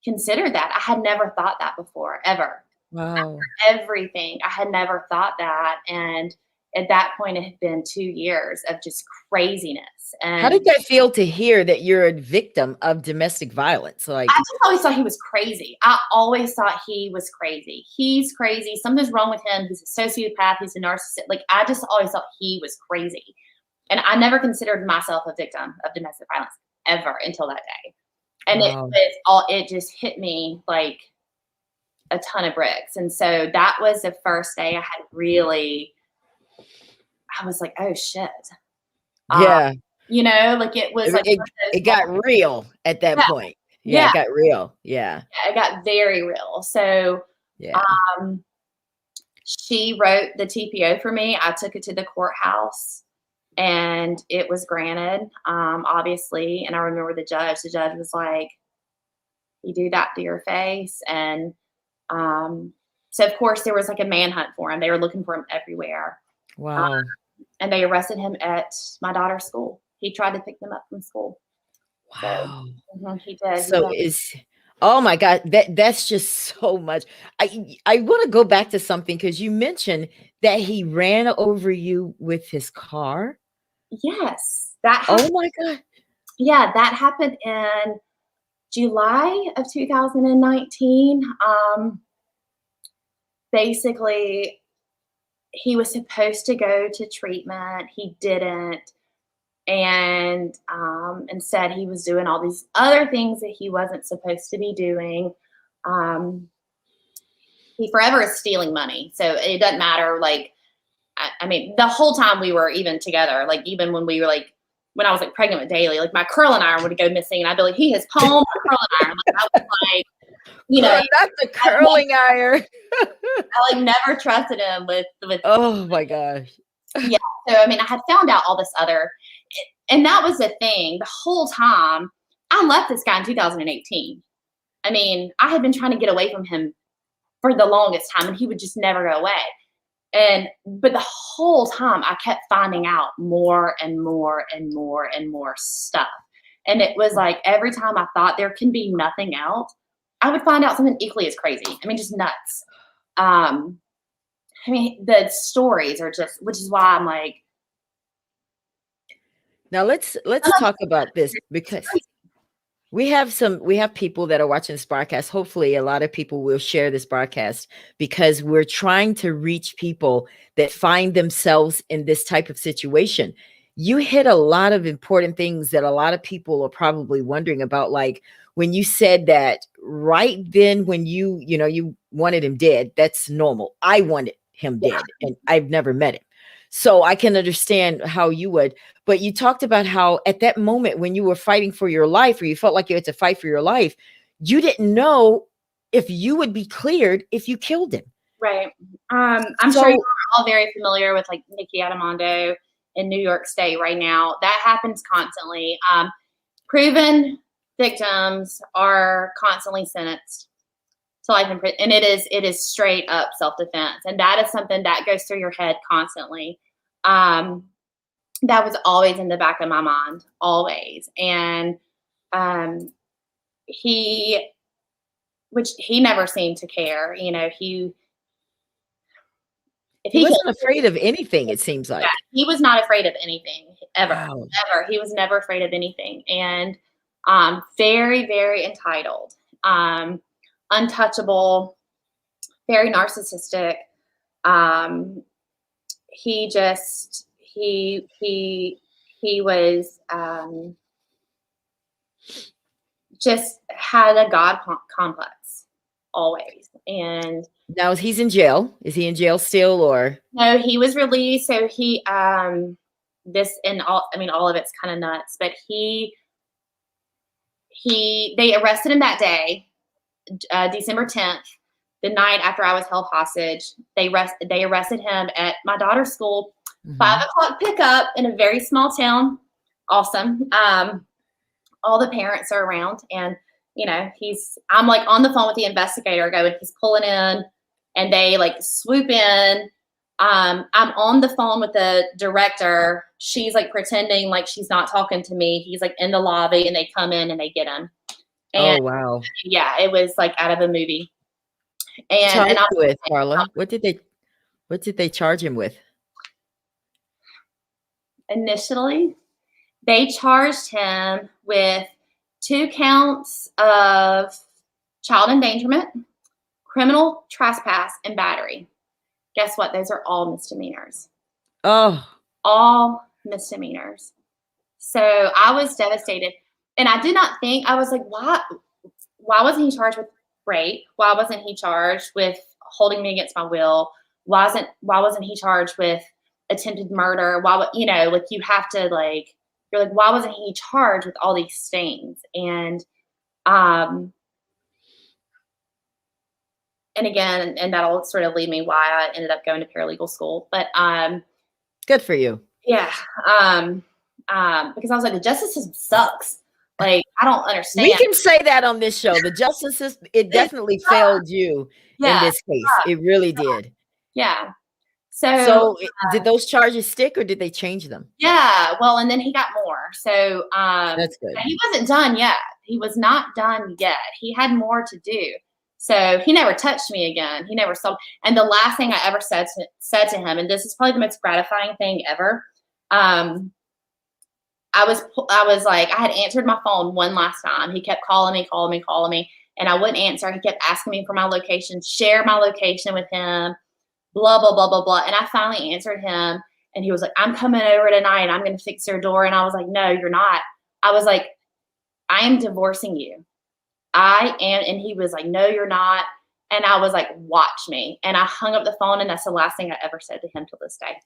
considered that. I had never thought that before, ever. Wow. After everything, I had never thought that. And at that point, it had been 2 years of just craziness. And how did that feel to hear that you're a victim of domestic violence? Like, I just always thought he was crazy. I always thought he was crazy. He's crazy. Something's wrong with him. He's a sociopath. He's a narcissist. Like, I just always thought he was crazy. And I never considered myself a victim of domestic violence ever until that day. And it just hit me like a ton of bricks. And so that was the first day I was like, oh shit. Yeah. It was it got real at that point. Yeah, it got real. Yeah. It got very real. So she wrote the TPO for me. I took it to the courthouse and it was granted, obviously. And I remember the judge was like, you do that to your face. And so of course there was like a manhunt for him. They were looking for him everywhere. Wow. And they arrested him at my daughter's school. He tried to pick them up from school. Wow. So he did. So oh my God, that's just so much. I want to go back to something because you mentioned that he ran over you with his car. Yes, that Oh happened. my God. Yeah, that happened in July of 2019. Basically, he was supposed to go to treatment. He didn't. And instead, he was doing all these other things that he wasn't supposed to be doing. Um, he forever is stealing money. So it doesn't matter. Like, I mean, the whole time we were even together, like, even when we were like, when I was like pregnant with Daly, like my curling iron would go missing, and I'd be like, he has pawned my curling iron. Like, I was like, you know, Not the curling iron. I like never trusted him with. Oh my gosh. Yeah. So I mean, I had found out all this other, and that was the thing. The whole time, I left this guy in 2018. I mean, I had been trying to get away from him for the longest time, and he would just never go away. But the whole time, I kept finding out more and more and more and more stuff. And it was like every time I thought there can be nothing else, I would find out something equally as crazy. I mean, just nuts. I mean, the stories are just, which is why I'm like. Now let's talk about this, because we have people that are watching this broadcast. Hopefully a lot of people will share this broadcast, because we're trying to reach people that find themselves in this type of situation. You hit a lot of important things that a lot of people are probably wondering about. Like when you said that right then, when you wanted him dead, that's normal. I wanted him dead, and I've never met him. So I can understand how you would. But you talked about how at that moment when you were fighting for your life, or you felt like you had to fight for your life, you didn't know if you would be cleared if you killed him. Right. I'm sure you're all very familiar with like Nikki Adamando in New York State right now. That happens constantly. Proven victims are constantly sentenced to life in prison, and it is straight up self-defense, and that is something that goes through your head constantly. That was always in the back of my mind, always. And which he never seemed to care. You know, he wasn't afraid of anything, it seems like. Yeah, he was not afraid of anything, ever. Wow. Ever. He was never afraid of anything. And very, very entitled, untouchable, very narcissistic. He was just had a God complex always. And now he's in jail. Is he in jail still, or? No, he was released. So he this and all, I mean, all of it's kind of nuts, but they arrested him that day, December 10th, the night after I was held hostage. They arrested him at my daughter's school, 5 o'clock pickup in a very small town. Awesome. All the parents are around, and I'm like on the phone with the investigator going, he's pulling in, and they like swoop in. I'm on the phone with the director. She's like pretending like she's not talking to me. He's like in the lobby, and they come in and they get him. And, oh wow! Yeah, it was like out of a movie. And with Carla, what did they charge him with? Initially, they charged him with 2 counts of child endangerment, criminal trespass, and battery. Guess what? Those are all misdemeanors. Oh. All misdemeanors. So I was devastated. And I did not think, I was like, why wasn't he charged with rape? Why wasn't he charged with holding me against my will? Why wasn't he charged with attempted murder? Like you have to like, you're like, why wasn't he charged with all these things? And again, and that'll sort of lead me why I ended up going to paralegal school. But good for you. Yeah. Because I was like, the justice system sucks. Like, I don't understand. We can say that on this show. The justice system, it definitely failed you in this case. It really did. Yeah. So did those charges stick or did they change them? Yeah, well, and then he got more. So That's good. he wasn't done yet. He was not done yet. He had more to do. So he never touched me again. He never saw. And the last thing I ever said to him, and this is probably the most gratifying thing ever. I was like, I had answered my phone one last time. He kept calling me, and I wouldn't answer. He kept asking me for my location, share my location with him, blah, blah, blah, blah, blah. And I finally answered him, and he was like, I'm coming over tonight. I'm going to fix your door. And I was like, no, you're not. I was like, I am divorcing you. I am. And he was like, no, you're not. And I was like, watch me. And I hung up the phone, and that's the last thing I ever said to him till this day.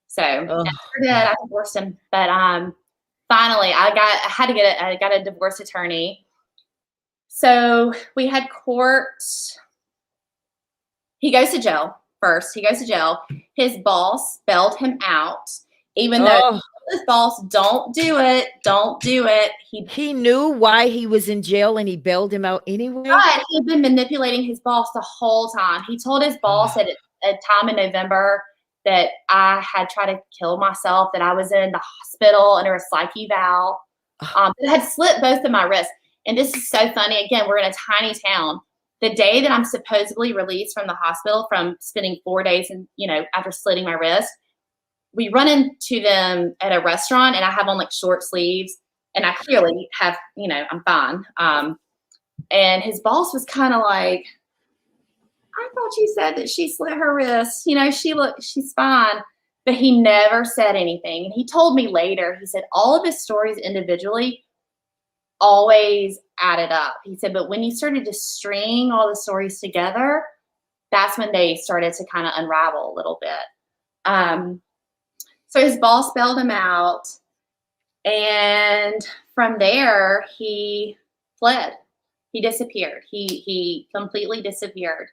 So after that, I divorced him. But finally, I got a divorce attorney. So we had court. He goes to jail first. He goes to jail. His boss bailed him out, even though his boss, don't do it. He knew why he was in jail and he bailed him out anyway. But he'd been manipulating his boss the whole time. He told his boss at a time in November that I had tried to kill myself, that I was in the hospital under a psych eval, that had slit both of my wrists. And this is so funny. Again, we're in a tiny town. The day that I'm supposedly released from the hospital from spending 4 days and, after slitting my wrist, we run into them at a restaurant, and I have on like short sleeves, and I clearly have, I'm fine. And his boss was kind of like, I thought you said that she slit her wrist. She's fine. But he never said anything. And he told me later, he said all of his stories individually always added up. He said, but when you started to string all the stories together, that's when they started to kind of unravel a little bit. So his boss bailed him out. And from there, he fled. He disappeared. He completely disappeared.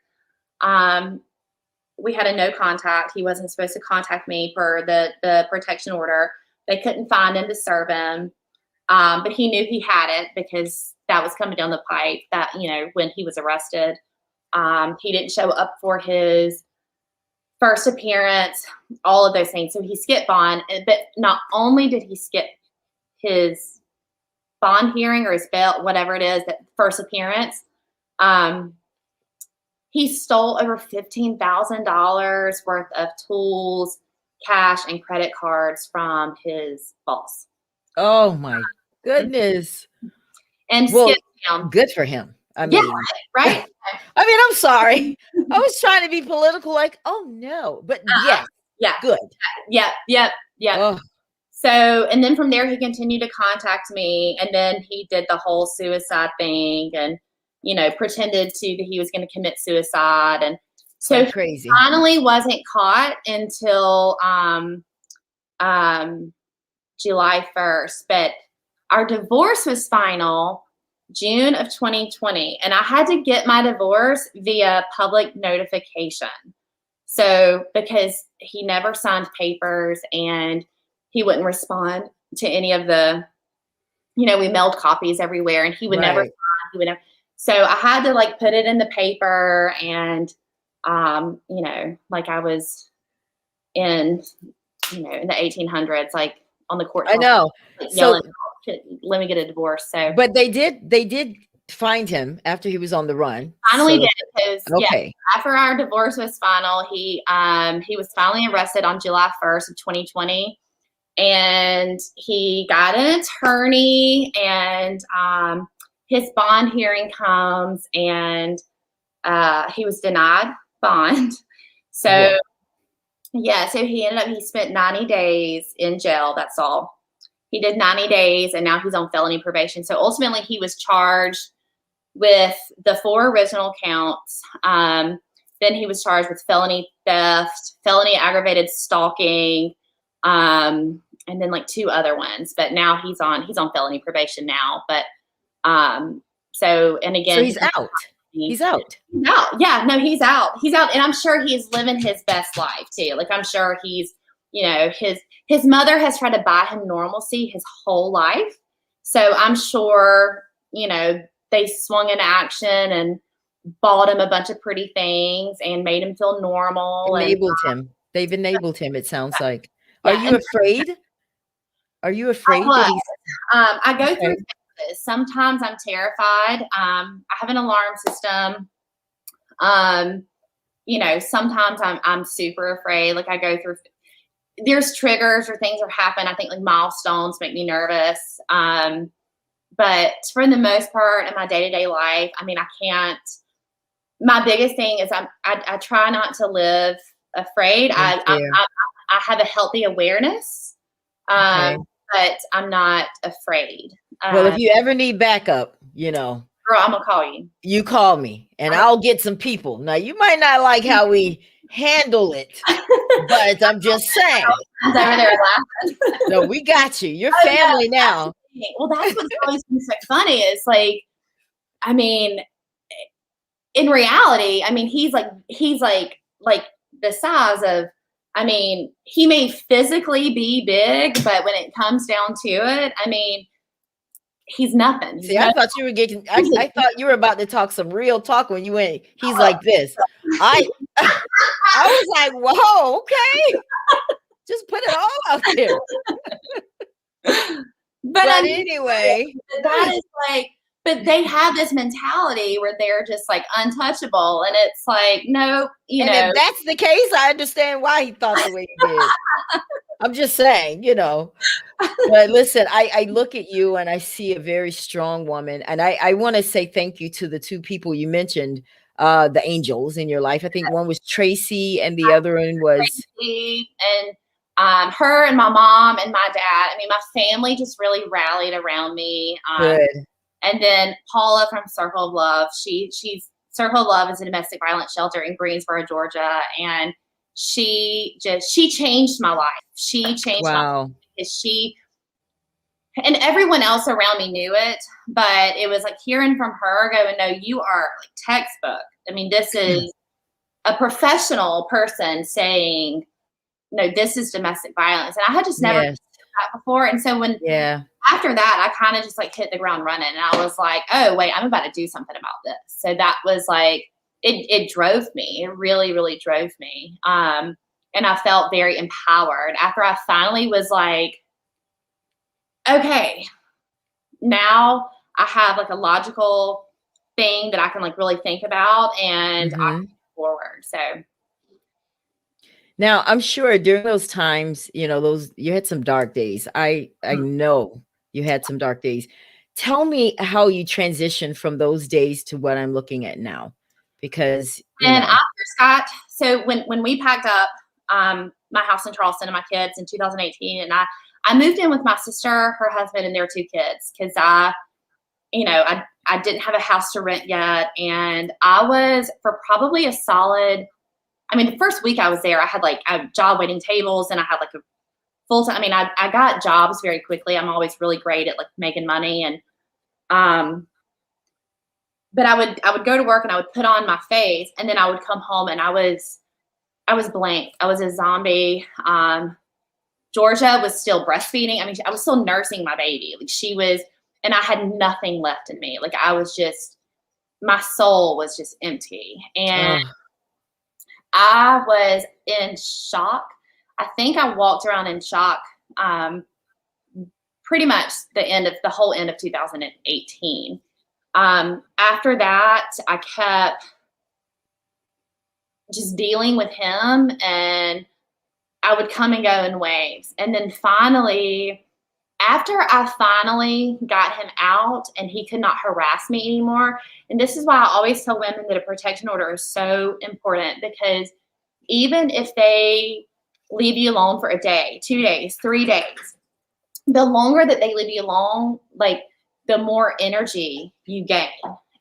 We had a no contact. He wasn't supposed to contact me per the protection order. They couldn't find him to serve him. But he knew he had it because that was coming down the pipe that, when he was arrested. He didn't show up for his first appearance, all of those things. So he skipped bond. But not only did he skip his bond hearing or his bail, whatever it is, that first appearance, he stole over $15,000 worth of tools, cash, and credit cards from his boss. Oh my goodness! And skipped down. Good for him. I mean, right. I mean, I'm sorry. I was trying to be political, like, oh no, but good. Yep. Oh. So, and then from there, he continued to contact me, and then he did the whole suicide thing, and pretended that he was going to commit suicide, and so crazy. He finally wasn't caught until July 1st, but our divorce was final June of 2020, and I had to get my divorce via public notification. So because he never signed papers and he wouldn't respond to any of the, we mailed copies everywhere, and he would never sign. He would never. So I had to put it in the paper, and like I was in, in the 1800s, on the court. I know. Yelling, let me get a divorce. So, but they did find him after he was on the run. Finally did, because after our divorce was final, he was finally arrested on July 1st of 2020, and he got an attorney, and his bond hearing comes, and he was denied bond. So so he spent 90 days in jail. That's all. He did 90 days, and now he's on felony probation. So ultimately, he was charged with the 4 original counts. Then he was charged with felony theft, felony aggravated stalking, and then 2 other ones. But now he's on felony probation now. But so he's out. He's out. Yeah, no, he's out. He's out, and I'm sure he's living his best life too. I'm sure he's, his mother has tried to buy him normalcy his whole life. So I'm sure, they swung into action and bought him a bunch of pretty things and made him feel normal. Enabled him. They've enabled him, it sounds like. Are Yeah, you and afraid? Are you I afraid that was. he's I go through okay? phases. Sometimes I'm terrified. I have an alarm system. Um, sometimes I'm super afraid. Like I go through. There's triggers or things that happen. I think like milestones make me nervous. But for the most part in my day-to-day life, I mean, I can't. My biggest thing is I try not to live afraid. In fear. I have a healthy awareness, Okay. but I'm not afraid. Well, if Uh, you ever need backup, Girl, I'm gonna call you. you call me and I'll get some people. Now, you might not like how we handle it, but I'm just saying. Over there laughing. No, we got you. You're Oh, no, family now. well, that's what's always been so funny is like, I mean, in reality, I mean, he's like the size of, I mean, he may physically be big, but when it comes down to it, I mean, he's nothing. See, I thought you were getting. I thought you were about to talk some real talk when you went. He's like this. I I was like, whoa, okay. Just put it all out there. But But anyway, that is like, but they have this mentality where they're just like untouchable, and it's like, no, and if that's the case, I understand why he thought the way he did. I'm just saying. But listen, I look at you and I see a very strong woman. And I want to say thank you to the two people you mentioned, the angels in your life. I think one was Tracy and the other one was and her and my mom and my dad. I mean, my family just really rallied around me. good. And then Paula from Circle of Love. She's Circle of Love is a domestic violence shelter in Greensboro, Georgia, and she changed my life. She changed my life Wow. because and everyone else around me knew it, but it was like hearing from her going, no, you are like textbook. I mean, this is a professional person saying, no, this is domestic violence. And I had just never Yes. done that before. And so after that, I kind of just like hit the ground running, and I was like, oh, wait, I'm about to do something about this. So that was like, it drove me. It really, really drove me. And I felt very empowered after I finally was like, okay, now I have like a logical thing that I can like really think about, and I can move forward. So Now, I'm sure during those times, you had some dark days. I know you had some dark days. Tell me how you transitioned from those days to what I'm looking at now, because and after Scott, so when we packed up my house in Charleston and my kids in 2018, and I moved in with my sister, her husband, and their two kids because I didn't have a house to rent yet, and I was for probably a solid. I mean, the first week I was there, I had like a job waiting tables, and I had like a full time. I mean, I got jobs very quickly. I'm always really great at like making money, and but I would go to work and I would put on my face, and then I would come home and I was blank. I was a zombie. Georgia was still breastfeeding. I mean, I was still nursing my baby. Like she was, and I had nothing left in me. Like I was just, my soul was just empty. And I was in shock. I think I walked around in shock pretty much the whole end of 2018. After that, I kept just dealing with him, and I would come and go in waves. And then finally, after I finally got him out and he could not harass me anymore, and this is why I always tell women that a protection order is so important, because even if they leave you alone for a day, 2 days, 3 days, the longer that they leave you alone, like the more energy you gain.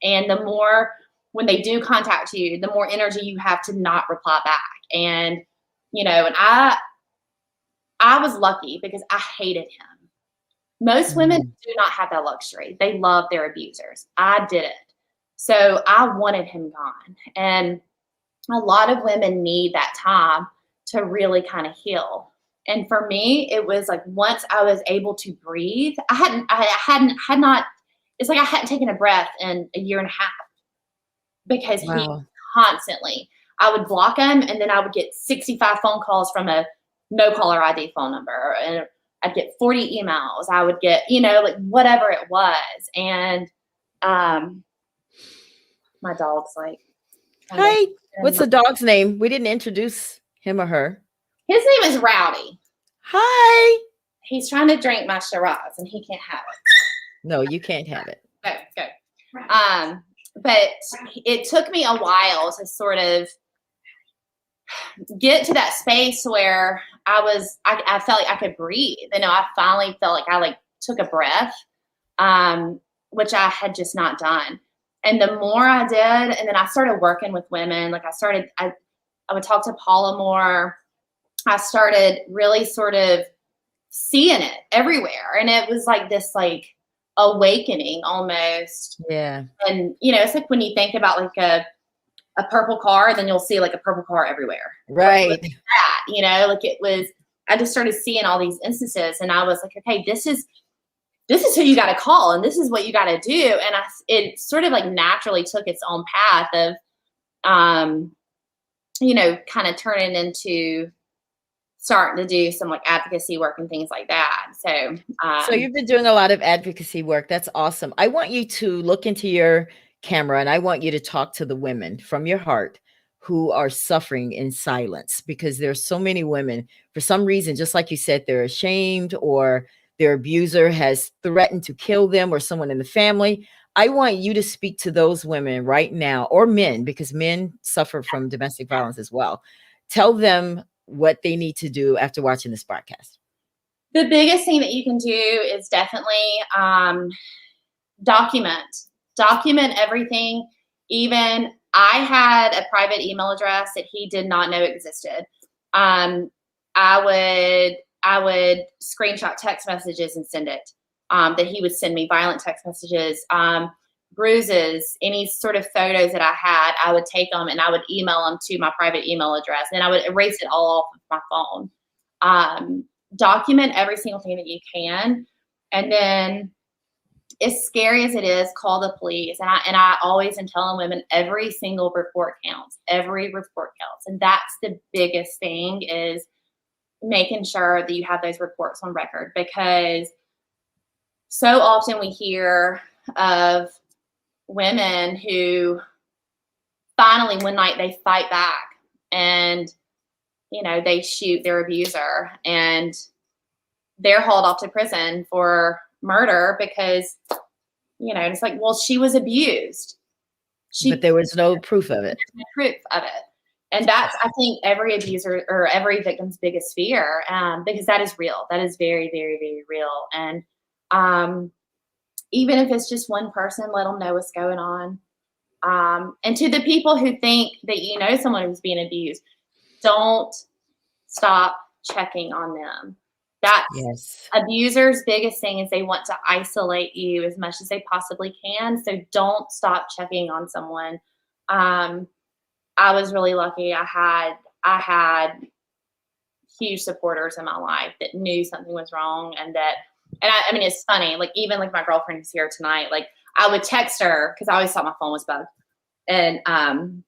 And the more, when they do contact you, the more energy you have to not reply back. And, and I was lucky because I hated him. Most women do not have that luxury. They love their abusers. I didn't. So I wanted him gone. And a lot of women need that time to really kind of heal. And for me, it was like once I was able to breathe, it's like I hadn't taken a breath in a year and a half because he constantly, I would block them, and then I would get 65 phone calls from a no caller ID phone number, and I'd get 40 emails. I would get, like whatever it was. And my dog's like, Hi. What's the dog's name? We didn't introduce him or her. His name is Rowdy. Hi. He's trying to drink my Shiraz, and he can't have it. No, you can't have it. Go. But it took me a while to sort of get to that space where I felt like I could breathe. I finally felt like I took a breath, which I had just not done. And the more I did, and then I started working with women, I would talk to Paula more. I started really sort of seeing it everywhere. And it was like this awakening almost. Yeah. And, it's like when you think about a purple car, then you'll see a purple car everywhere. Right. I just started seeing all these instances, and I was like, okay, this is who you got to call, and this is what you got to do. And it sort of naturally took its own path of, kind of turning into starting to do some advocacy work and things like that. So you've been doing a lot of advocacy work. That's awesome. I want you to look into your camera, and I want you to talk to the women from your heart who are suffering in silence, because there's so many women, for some reason, just like you said, they're ashamed, or their abuser has threatened to kill them, or someone in the family. I want you to speak to those women right now, or men, because men suffer from domestic violence as well. Tell them what they need to do after watching this broadcast. The biggest thing that you can do is definitely document everything. Even I had a private email address that he did not know existed. I would screenshot text messages and send it, that he would send me violent text messages, bruises, any sort of photos that I had, I would take them and I would email them to my private email address, and I would erase it all off of my phone. Document every single thing that you can. And then, as scary as it is, call the police. And I always am telling women, every single report counts. Every report counts. And that's the biggest thing, is making sure that you have those reports on record, because so often we hear of women who finally one night they fight back, and they shoot their abuser, and they're hauled off to prison for murder because it's like, well, she was abused, but there was no proof of it. There's no proof of it. And that's, I think, every abuser or every victim's biggest fear, because that is real. That is very, very, very real. And even if it's just one person, let them know what's going on. And to the people who think that someone who's being abused, don't stop checking on them. That's yes. Abusers' biggest thing is they want to isolate you as much as they possibly can. So don't stop checking on someone. I was really lucky. I had huge supporters in my life that knew something was wrong, and I mean, it's funny. Even my girlfriend who's here tonight, I would text her because I always thought my phone was bugged, and I'm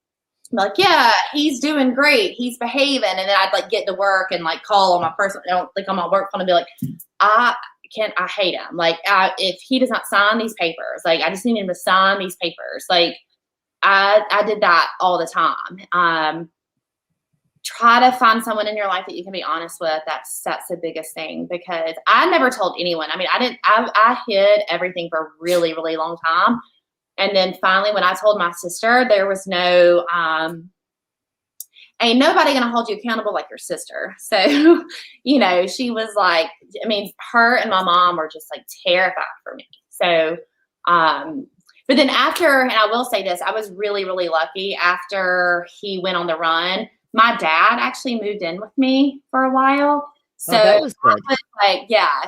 like, yeah, he's doing great, he's behaving, and then I'd get to work and call on my personal, on my work phone, and be like, I hate him. If he does not sign these papers, I just need him to sign these papers. I did that all the time. Try to find someone in your life that you can be honest with. That's the biggest thing, because I never told anyone. I mean, I hid everything for a really, really long time. And then finally, when I told my sister, there was no, ain't nobody going to hold you accountable like your sister. So, she was like, I mean, her and my mom were just terrified for me. So, but then after, and I will say this, I was really, really lucky. After he went on the run, my dad actually moved in with me for a while. So that was good.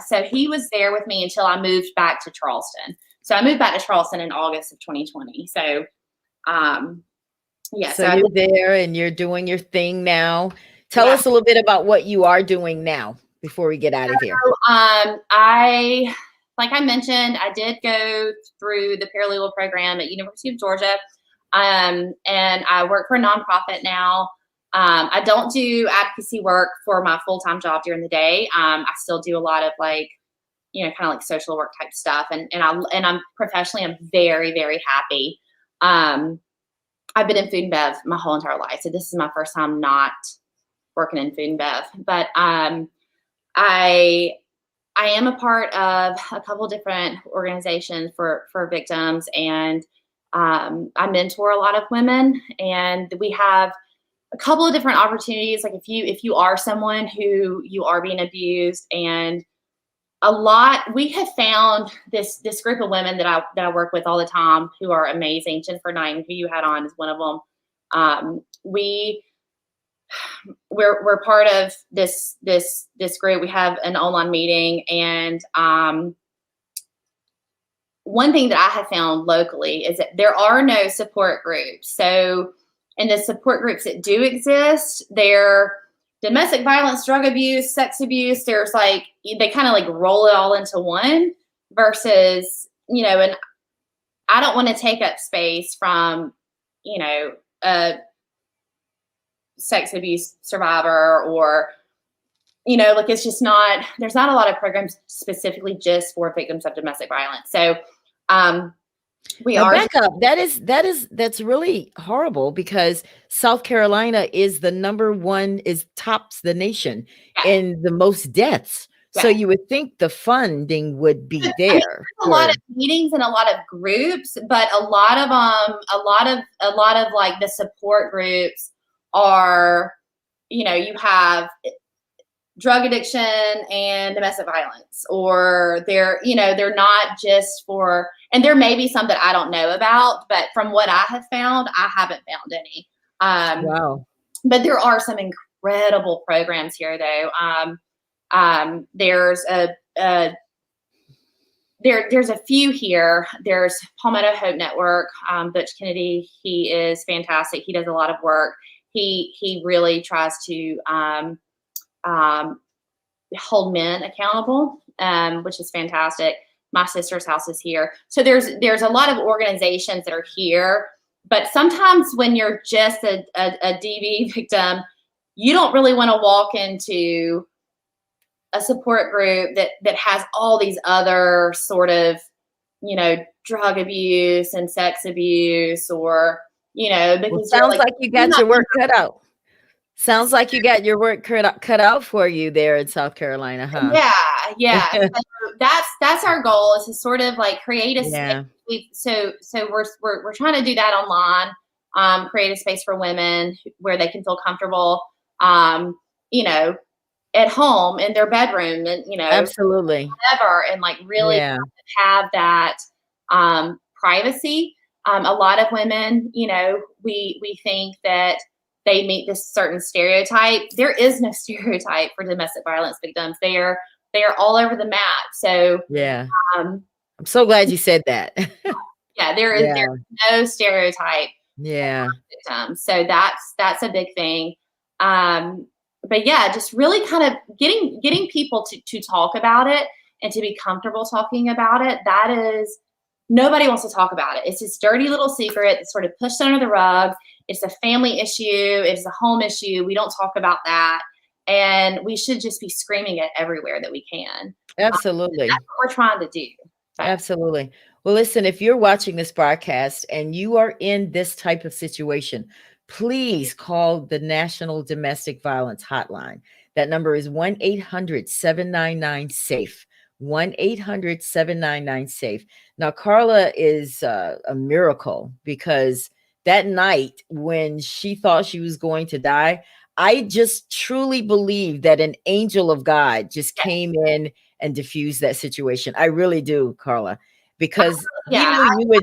So he was there with me until I moved back to Charleston. So I moved back to Charleston in August of 2020. So, So you're there and you're doing your thing now. Tell us a little bit about what you are doing now before we get out of here. Like I mentioned, I did go through the paralegal program at University of Georgia. And I work for a nonprofit now. I don't do advocacy work for my full-time job during the day. I still do a lot of like, kind of like social work type stuff. And I'm professionally, I'm very, very happy. I've been in food and bev my whole entire life. So this is my first time not working in food and bev, but I am a part of a couple different organizations for victims, and I mentor a lot of women, and we have a couple of different opportunities. Like if you are someone who you are being abused, and we have found this group of women that I work with all the time who are amazing. Jennifer Knight, who you had on, is one of them. We're part of this group. We have an online meeting, and one thing that I have found locally is that there are no support groups. So in the support groups that do exist, they're domestic violence, drug abuse, sex abuse. There's like, they kind of like roll it all into one versus, and I don't want to take up space from, a sex abuse survivor, or, like it's just not, there's not a lot of programs specifically just for victims of domestic violence. So back up. That's really horrible, because South Carolina is the number one, tops the nation in the most deaths. So you would think the funding would be there. A lot of meetings and a lot of groups, but a lot of like the support groups are, you have drug addiction and domestic violence, or they're not just for, and there may be some that I don't know about, but from what I have found, I haven't found any. Wow. But there are some incredible programs here, though. There's a few here. There's Palmetto Hope Network. Butch Kennedy, he is fantastic. He does a lot of work. He really tries to hold men accountable, which is fantastic. My sister's house is here. So there's a lot of organizations that are here, but sometimes when you're just a DV victim, you don't really want to walk into a support group that has all these other sort of, drug abuse and sex abuse, or, because sounds like you got your work cut out. Sounds like you got your work cut out for you there in South Carolina, huh? Yeah. So that's our goal, is to sort of like create a space. So we're trying to do that online, create a space for women where they can feel comfortable, at home in their bedroom, and absolutely, whatever, and like really have that privacy. A lot of women, we think that they meet this certain stereotype. There is no stereotype for domestic violence victims. They are all over the map. So I'm so glad you said that. There's no stereotype. Victims. So that's a big thing. But just really kind of getting people to talk about it and to be comfortable talking about it. That is, nobody wants to talk about it. It's this dirty little secret that's sort of pushed under the rug. It's a family issue. It's a home issue. We don't talk about that. And we should just be screaming it everywhere that we can. Absolutely. That's what we're trying to do. Absolutely. Well, listen, if you're watching this broadcast and you are in this type of situation, please call the National Domestic Violence Hotline. That number is 1-800-799-SAFE. 1-800-799-SAFE. Now, Carla is a miracle, because that night when she thought she was going to die, I just truly believe that an angel of God just came in and diffused that situation. I really do, Carla, because he knew you would.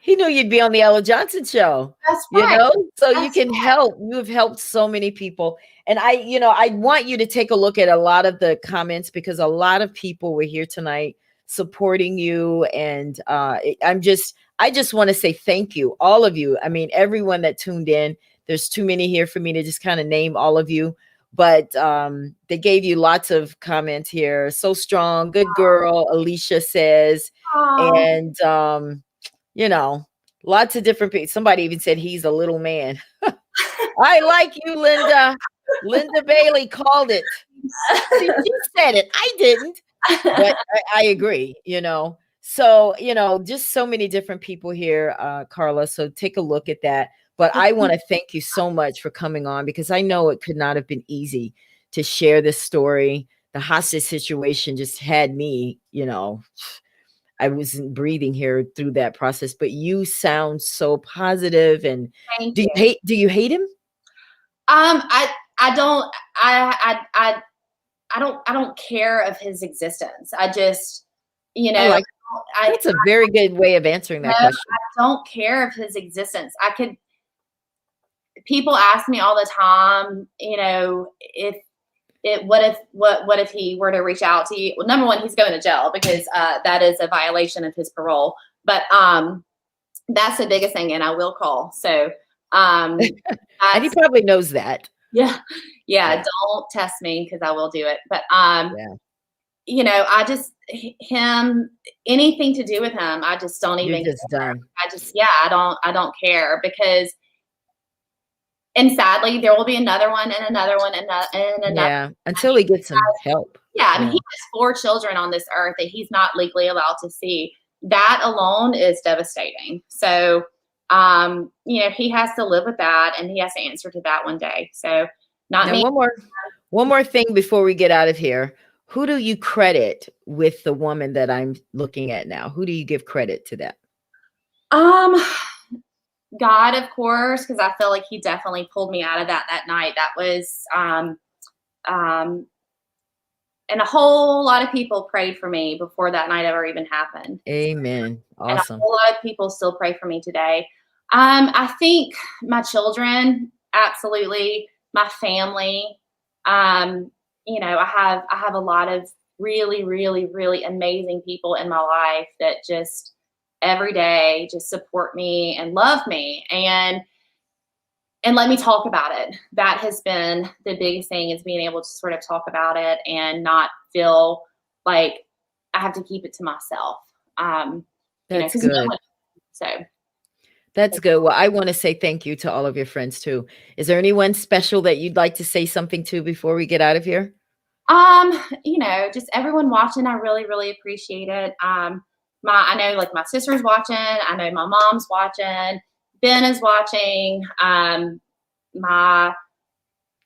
He knew you'd be on the Ella Johnson show. That's right. So you can help. You have helped so many people. And I want you to take a look at a lot of the comments, because a lot of people were here tonight supporting you. And I just want to say thank you, all of you. I mean, everyone that tuned in. There's too many here for me to just kind of name all of you. But they gave you lots of comments here. So strong, good girl, Alicia says. And Lots of different people. Somebody even said he's a little man. I like you, Linda. Linda Bailey called it. See, she said it. I didn't. But I agree, So, just so many different people here, Carla. So take a look at that. But I want to thank you so much for coming on, because I know it could not have been easy to share this story. The hostage situation just had me, I wasn't breathing here through that process, but you sound so positive. And Thank do you. you hate him? I don't I don't care of his existence. I just, I That's a very good way of answering that question. I don't care of his existence. People ask me all the time, if what if he were to reach out to you? Well, number one, he's going to jail because that is a violation of his parole. But that's the biggest thing, and I will call. So and he probably knows that. Yeah. Don't test me, because I will do it. But I just anything to do with him, I just don't even. You're just done. I don't care, because. And sadly, there will be another one and another one and another. Yeah, until he gets some help. Yeah, I mean, he has 4 children on this earth that he's not legally allowed to see. That alone is devastating. So, he has to live with that, and he has to answer to that one day. So, not now, me. One more thing before we get out of here. Who do you credit with the woman that I'm looking at now? Who do you give credit to that? God, of course, because I feel like he definitely pulled me out of that night. That was, and a whole lot of people prayed for me before that night ever even happened. Amen. Awesome. And a whole lot of people still pray for me today. I think my children, absolutely, my family. I have a lot of really, really, really amazing people in my life that just every day just support me and love me and let me talk about it. That has been the biggest thing, is being able to sort of talk about it and not feel like I have to keep it to myself. That's good. That's good. Well, I want to say thank you to all of your friends too. Is there anyone special that you'd like to say something to before we get out of here? Just everyone watching, I really, really appreciate it. I know, like, my sister's watching. I know my mom's watching. Ben is watching. My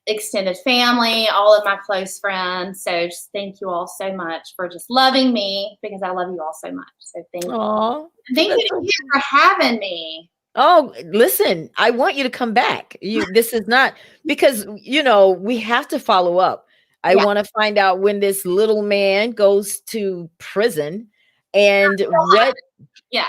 extended family, all of my close friends. So just thank you all so much for just loving me, because I love you all so much. So thank you. Thank you for having me. Oh, listen, I want you to come back. This is not because, we have to follow up. I want to find out when this little man goes to prison and what. Yeah,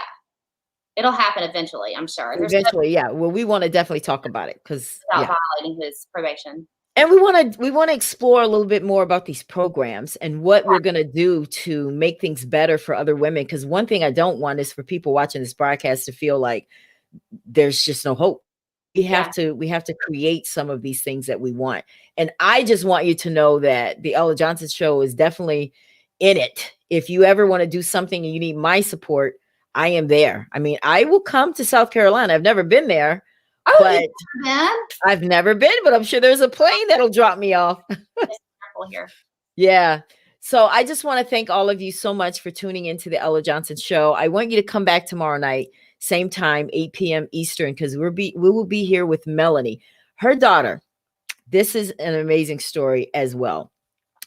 it'll happen eventually, I'm sure. Eventually, yeah. Well, we want to definitely talk about it, because violating his probation. And we want to explore a little bit more about these programs and what we're going to do to make things better for other women. Because one thing I don't want is for people watching this broadcast to feel like there's just no hope. We have to create some of these things that we want. And I just want you to know that the Ella Johnson Show is definitely in it. If you ever want to do something and you need my support, I am there. I mean, I will come to South Carolina. I've never been there, but I've never been, but I'm sure there's a plane that'll drop me off. Here. Yeah. So I just want to thank all of you so much for tuning into the Ella Johnson Show. I want you to come back tomorrow night, same time, 8 p.m. Eastern, because we will be here with Melanie, her daughter. This is an amazing story as well.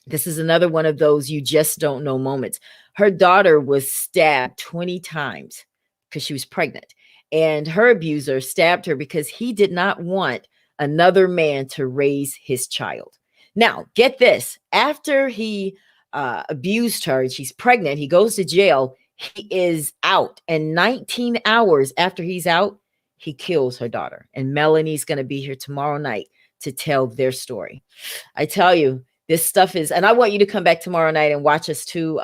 This is another one of those you just don't know moments. Her daughter was stabbed 20 times because she was pregnant, and her abuser stabbed her because he did not want another man to raise his child. Now, get this. After he abused her and she's pregnant, he goes to jail. He is out. And 19 hours after he's out, he kills her daughter. And Melanie's going to be here tomorrow night to tell their story. I tell you, this stuff is, and I want you to come back tomorrow night and watch us too.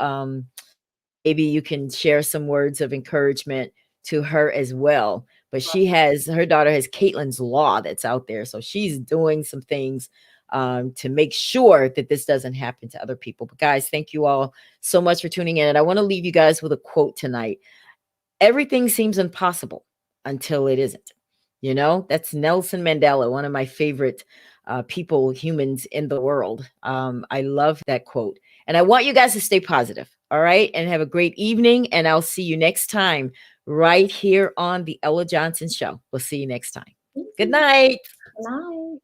Maybe you can share some words of encouragement to her as well. But her daughter has Caitlin's Law that's out there. So she's doing some things to make sure that this doesn't happen to other people. But guys, thank you all so much for tuning in. And I want to leave you guys with a quote tonight. Everything seems impossible until it isn't. You know, that's Nelson Mandela, one of my favorite people, humans in the world. I love that quote. And I want you guys to stay positive. All right. And have a great evening. And I'll see you next time right here on the Ella Johnson Show. We'll see you next time. Good night. Good night.